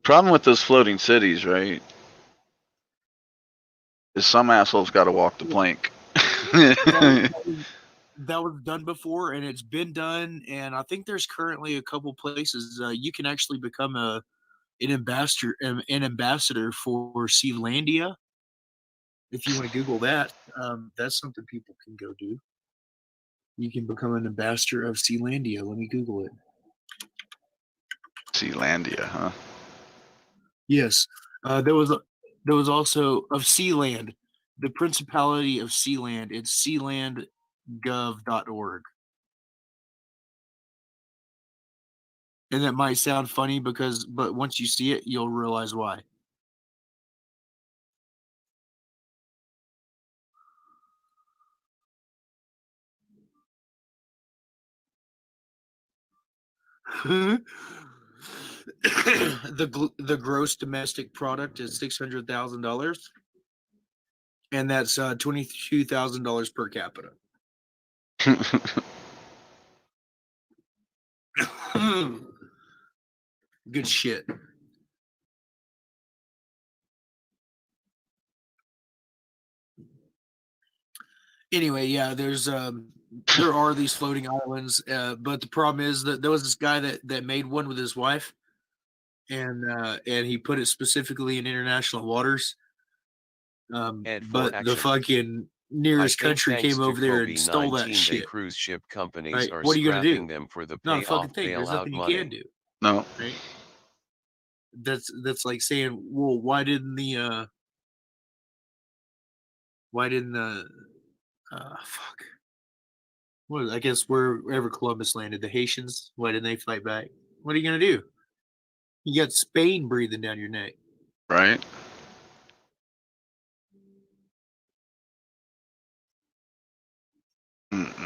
[SPEAKER 2] Problem with those floating cities, right, is some assholes got to walk the plank.
[SPEAKER 6] That was done before, and it's been done. And I think there's currently a couple places you can actually become an ambassador for Sealandia. If you want to Google that, that's something people can go do. You can become an ambassador of Sealandia. Let me Google it.
[SPEAKER 2] Sealandia, huh?
[SPEAKER 6] Yes, there was also of Sealand, the Principality of Sealand. It's sealandgov.org. And that might sound funny but once you see it, you'll realize why. The gross domestic product is $600,000. and that's $22,000 per capita. Good shit. Anyway, yeah, there are these floating islands, but the problem is that there was this guy that made one with his wife, and he put it specifically in international waters.
[SPEAKER 3] And for
[SPEAKER 6] But the
[SPEAKER 3] action.
[SPEAKER 6] fucking
[SPEAKER 3] I
[SPEAKER 6] nearest
[SPEAKER 3] think
[SPEAKER 6] country
[SPEAKER 3] thanks
[SPEAKER 6] came
[SPEAKER 3] to
[SPEAKER 6] over there and stole that
[SPEAKER 3] COVID-19, they
[SPEAKER 6] shit.
[SPEAKER 3] cruise ship companies
[SPEAKER 6] Right?
[SPEAKER 3] are
[SPEAKER 6] What are you gonna
[SPEAKER 3] scrapping
[SPEAKER 6] do?
[SPEAKER 3] them for the
[SPEAKER 6] Not a fucking
[SPEAKER 3] payoff
[SPEAKER 6] thing. There's
[SPEAKER 3] bailout
[SPEAKER 6] nothing you
[SPEAKER 3] money.
[SPEAKER 6] can do.
[SPEAKER 2] No.
[SPEAKER 6] Right? That's like saying, well, why didn't the fuck? Well, I guess wherever Columbus landed, the Haitians, why didn't they fight back? What are you gonna do? You got Spain breathing down your neck.
[SPEAKER 2] Right.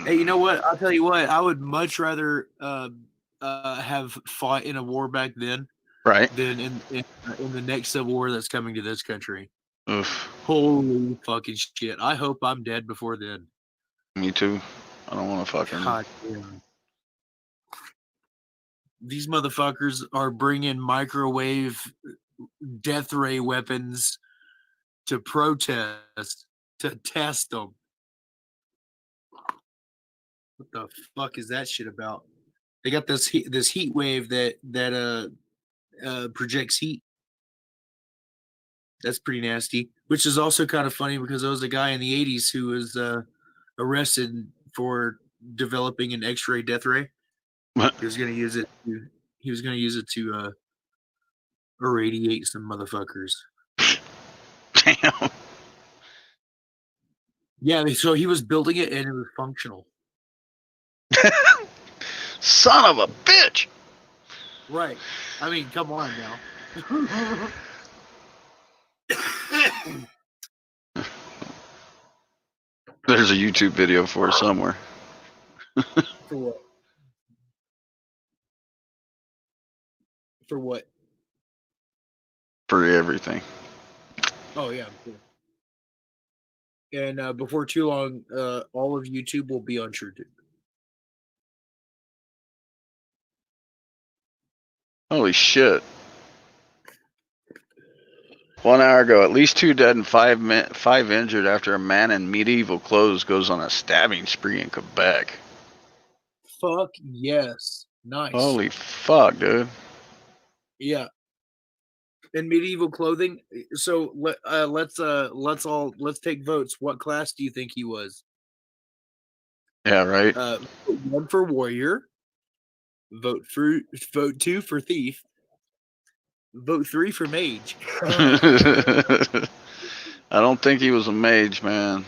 [SPEAKER 6] Hey, you know what? I'll tell you what. I would much rather have fought in a war back then
[SPEAKER 2] Right.
[SPEAKER 6] than in the next civil war that's coming to this country.
[SPEAKER 2] Oof.
[SPEAKER 6] Holy fucking shit! I hope I'm dead before then.
[SPEAKER 2] Me too. I don't want to fucking.
[SPEAKER 6] God damn. These motherfuckers are bringing microwave death ray weapons to protest to test them. What the fuck is that shit about? They got this heat wave that projects heat. That's pretty nasty. Which is also kind of funny because there was a guy in the '80s who was arrested for developing an X-ray death ray. He was going to use it. He was going to use it to irradiate some motherfuckers.
[SPEAKER 2] Damn.
[SPEAKER 6] Yeah, so he was building it and it was functional.
[SPEAKER 2] Son of a bitch.
[SPEAKER 6] Right. I mean, come on now.
[SPEAKER 2] There's a YouTube video for it somewhere.
[SPEAKER 6] For what? For what?
[SPEAKER 2] For everything.
[SPEAKER 6] Oh yeah, I'm cool. And before too long, all of YouTube will be on TrueTube.
[SPEAKER 2] Holy shit. 1 hour ago, at least 2 dead and 5 injured after a man in medieval clothes goes on a stabbing spree in Quebec.
[SPEAKER 6] Fuck yes, nice.
[SPEAKER 2] Holy fuck, dude.
[SPEAKER 6] Yeah. In medieval clothing. So let's take votes. What class do you think he was?
[SPEAKER 2] Yeah, right.
[SPEAKER 6] Vote 1 for warrior. Vote 2 for thief. Vote 3 for mage.
[SPEAKER 2] I don't think he was a mage, man.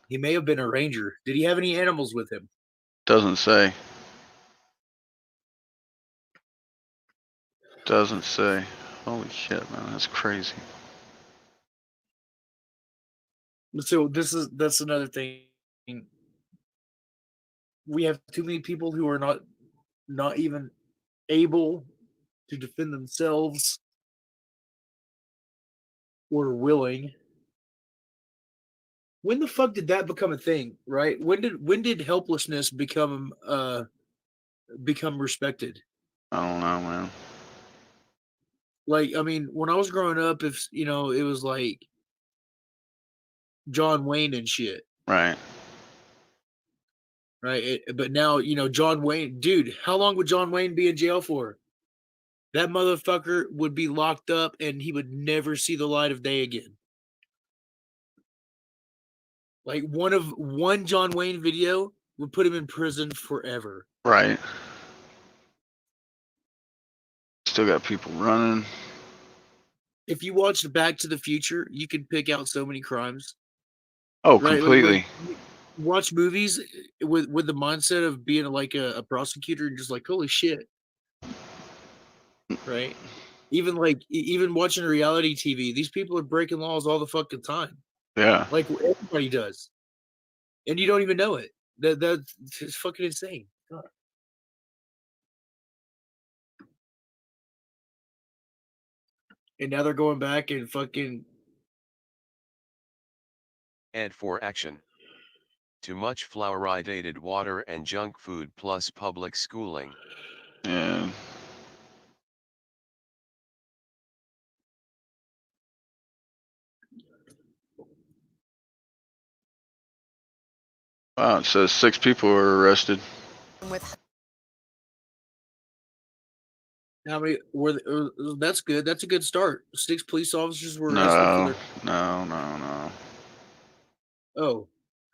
[SPEAKER 6] He may have been a ranger. Did he have any animals with him?
[SPEAKER 2] Doesn't say. Doesn't say. Holy shit, man. That's crazy.
[SPEAKER 6] So that's another thing. We have too many people who are not even able to defend themselves or willing. When the fuck did that become a thing, right? When did helplessness become respected?
[SPEAKER 2] I don't know, man.
[SPEAKER 6] Like, I mean, when I was growing up, if it was like John Wayne and shit.
[SPEAKER 2] Right.
[SPEAKER 6] Right. But now, John Wayne, dude, how long would John Wayne be in jail for? That motherfucker would be locked up and he would never see the light of day again. Like one John Wayne video would put him in prison forever.
[SPEAKER 2] Right. Still got people running.
[SPEAKER 6] If you watched Back to the Future, you could pick out so many crimes.
[SPEAKER 2] Oh,
[SPEAKER 6] Right?
[SPEAKER 2] completely.
[SPEAKER 6] Like, watch movies with the mindset of being like a prosecutor and just like, holy shit. Right? Even watching reality TV, these people are breaking laws all the fucking time.
[SPEAKER 2] Yeah.
[SPEAKER 6] Like everybody does. And you don't even know it. That's fucking insane. God. And now they're going back and fucking
[SPEAKER 3] And for action. Too much fluoridated water and junk food plus public schooling.
[SPEAKER 2] Yeah. Wow, it says 6 people were arrested.
[SPEAKER 5] With
[SPEAKER 6] How many were? That's good. That's a good start. 6 police officers were arrested for
[SPEAKER 2] No,
[SPEAKER 6] their.
[SPEAKER 2] no.
[SPEAKER 6] Oh,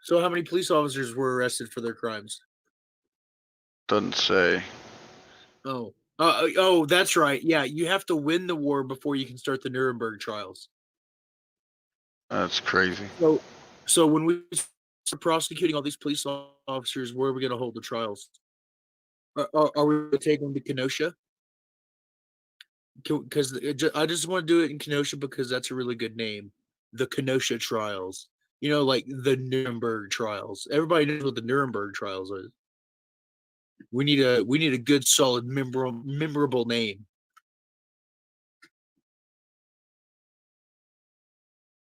[SPEAKER 6] so how many police officers were arrested for their crimes?
[SPEAKER 2] Doesn't say.
[SPEAKER 6] Oh, that's right. Yeah, you have to win the war before you can start the Nuremberg trials.
[SPEAKER 2] That's crazy.
[SPEAKER 6] So when we start prosecuting all these police officers, where are we going to hold the trials? Are we going to take them to Kenosha? Because I just want to do it in Kenosha because that's a really good name. The Kenosha trials. You know, like the Nuremberg trials. Everybody knows what the Nuremberg trials is. We need a good, solid, memorable name.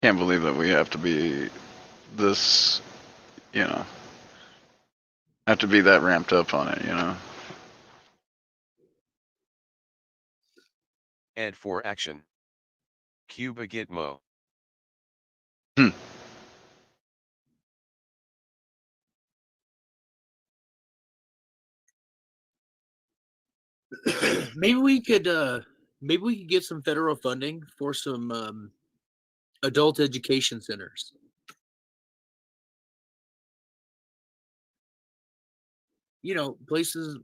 [SPEAKER 2] Can't believe that we have to be this, have to be that ramped up on it.
[SPEAKER 3] And for action. Cuba Gitmo.
[SPEAKER 6] maybe we could get some federal funding for some adult education centers. You know, places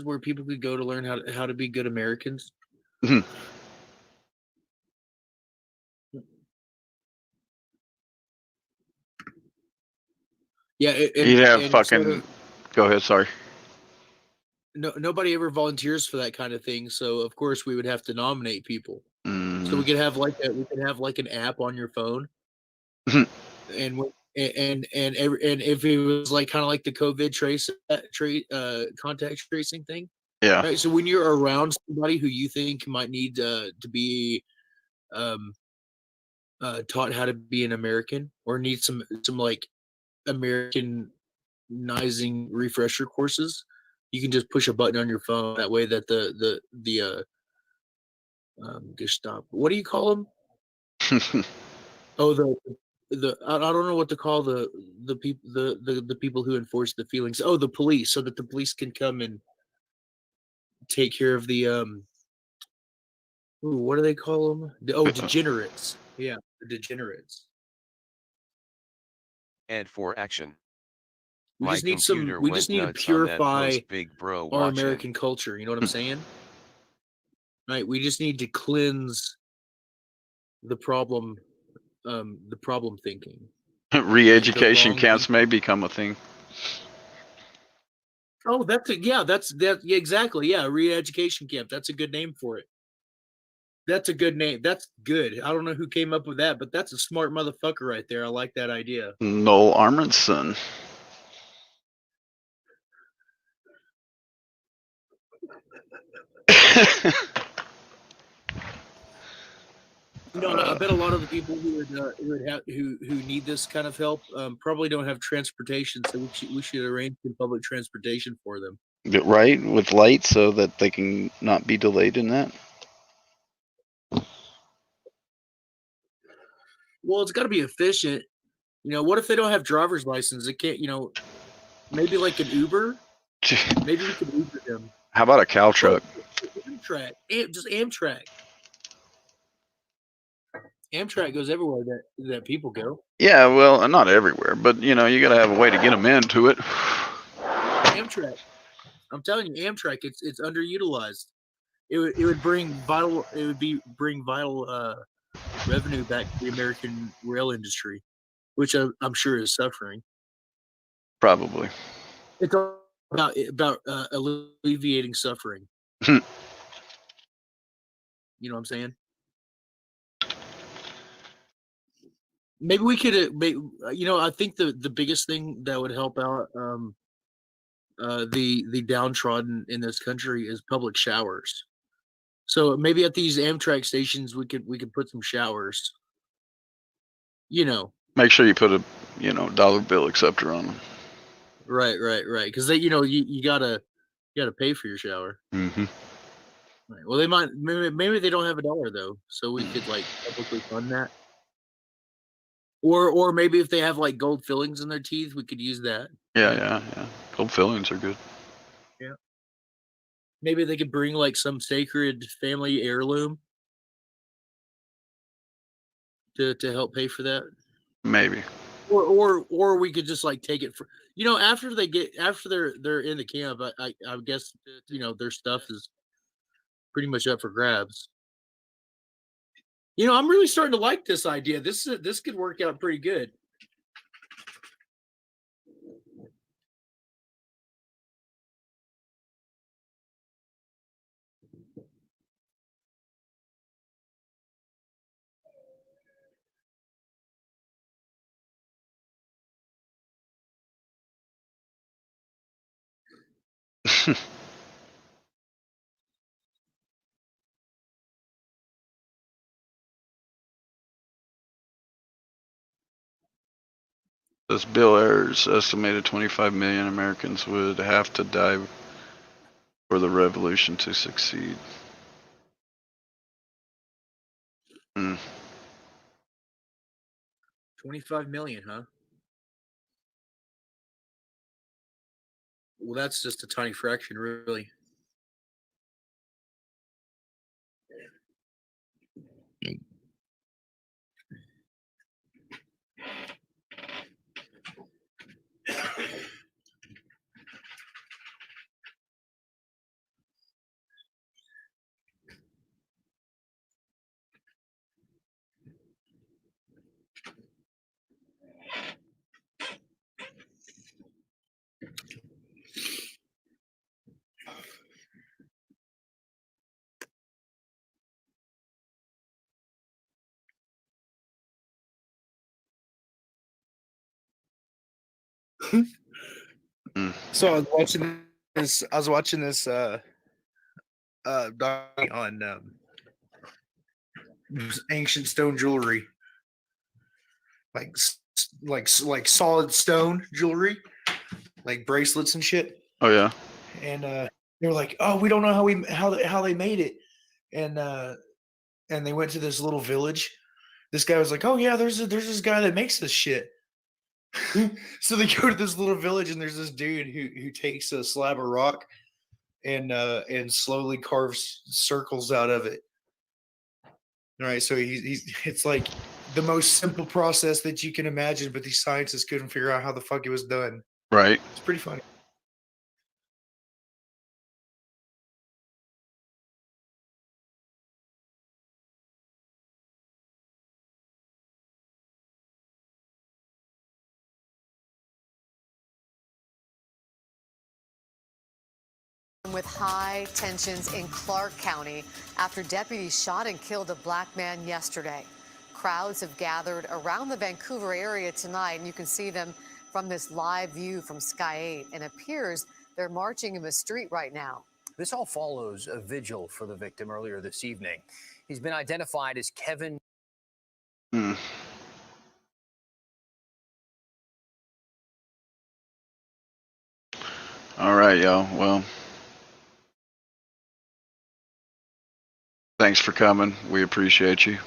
[SPEAKER 6] where people could go to learn how to be good Americans. Yeah,
[SPEAKER 2] You'd have fucking. Go ahead, sorry.
[SPEAKER 6] Nobody ever volunteers for that kind of thing, so of course we would have to nominate people. So we
[SPEAKER 2] Mm.
[SPEAKER 6] could have like an app on your phone, and if it was like kind of like the COVID contact tracing thing,
[SPEAKER 2] Yeah.
[SPEAKER 6] right? So when you're around somebody who you think might need to be taught how to be an American or need some like Americanizing refresher courses, you can just push a button on your phone. That way, that the Gestapo. What do you call them? Oh, the I don't know what to call the people the people who enforce the feelings. Oh, the police, so that the police can come and take care of the what do they call them? Degenerates. Yeah, the degenerates.
[SPEAKER 3] And for action.
[SPEAKER 6] We
[SPEAKER 3] My
[SPEAKER 6] just need
[SPEAKER 3] computer
[SPEAKER 6] we
[SPEAKER 3] went
[SPEAKER 6] just need to
[SPEAKER 3] nuts on that
[SPEAKER 6] purify
[SPEAKER 3] post, big bro
[SPEAKER 6] our
[SPEAKER 3] watching.
[SPEAKER 6] American culture. You know what I'm saying? Right. We just need to cleanse the problem thinking.
[SPEAKER 2] Re-education
[SPEAKER 6] wrong
[SPEAKER 2] camps
[SPEAKER 6] thinking.
[SPEAKER 2] may become a thing.
[SPEAKER 6] Oh, that's exactly. Yeah, re-education camp. That's a good name for it. That's a good name. That's good. I don't know who came up with that, but that's a smart motherfucker right there. I like that idea.
[SPEAKER 2] Noel Armandson.
[SPEAKER 6] You know, I bet a lot of the people who need this kind of help probably don't have transportation, so we should arrange some public transportation for them.
[SPEAKER 2] Right, with lights so that they can not be delayed in that.
[SPEAKER 6] Well, it's got to be efficient. You know, what if they don't have driver's license? They can't. You know, maybe like an Uber. Maybe we could Uber them.
[SPEAKER 2] How about a cow truck?
[SPEAKER 6] Amtrak, just Amtrak. Amtrak goes everywhere that people go.
[SPEAKER 2] Yeah, well, not everywhere, but you got to have a way to get them into it.
[SPEAKER 6] Amtrak. I'm telling you, Amtrak. It's underutilized. It would bring vital. It would bring vital revenue back to the American rail industry, which I'm sure is suffering.
[SPEAKER 2] Probably.
[SPEAKER 6] It's all about alleviating suffering. You know what I'm saying? Maybe we could, I think the biggest thing that would help out the downtrodden in this country is public showers. So maybe at these Amtrak stations we could put some showers. You know.
[SPEAKER 2] Make sure you put a dollar bill acceptor on them.
[SPEAKER 6] Right. Because they, you gotta pay for your shower.
[SPEAKER 2] Mm-hmm.
[SPEAKER 6] Right. Well, they might maybe they don't have $1 though, so we could like publicly fund that. Or maybe if they have like gold fillings in their teeth, we could use that.
[SPEAKER 2] Yeah. Gold fillings are good.
[SPEAKER 6] Yeah. Maybe they could bring like some sacred family heirloom to help pay for that.
[SPEAKER 2] Maybe.
[SPEAKER 6] Or we could just like take it for after they're in the camp. I guess their stuff is pretty much up for grabs. I'm really starting to like this idea. This could work out pretty good.
[SPEAKER 2] This bill errors estimated 25 million Americans would have to die for the revolution to succeed.
[SPEAKER 6] 25 million, huh? Well, that's just a tiny fraction, really. So I was watching this documentary on ancient stone jewelry, like solid stone jewelry, like bracelets and shit.
[SPEAKER 2] Oh yeah.
[SPEAKER 6] And they were like, "Oh, we don't know how they made it," and they went to this little village. This guy was like, "Oh yeah, there's this guy that makes this shit." So they go to this little village, and there's this dude who takes a slab of rock and slowly carves circles out of it. All right, so he's it's like the most simple process that you can imagine, but these scientists couldn't figure out how the fuck it was done.
[SPEAKER 2] Right.
[SPEAKER 6] It's pretty funny.
[SPEAKER 10] With high tensions in Clark County after deputies shot and killed a black man yesterday. Crowds have gathered around the Vancouver area tonight, and you can see them from this live view from Sky 8. And it appears they're marching in the street right now.
[SPEAKER 11] This all follows a vigil for the victim earlier this evening. He's been identified as Kevin.
[SPEAKER 2] All right, y'all. Well, thanks for coming. We appreciate you.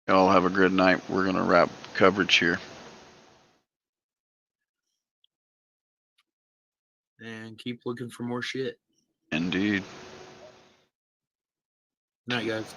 [SPEAKER 2] Y'all have a good night. We're going to wrap coverage here.
[SPEAKER 6] And keep looking for more shit.
[SPEAKER 2] Indeed.
[SPEAKER 6] Night, guys.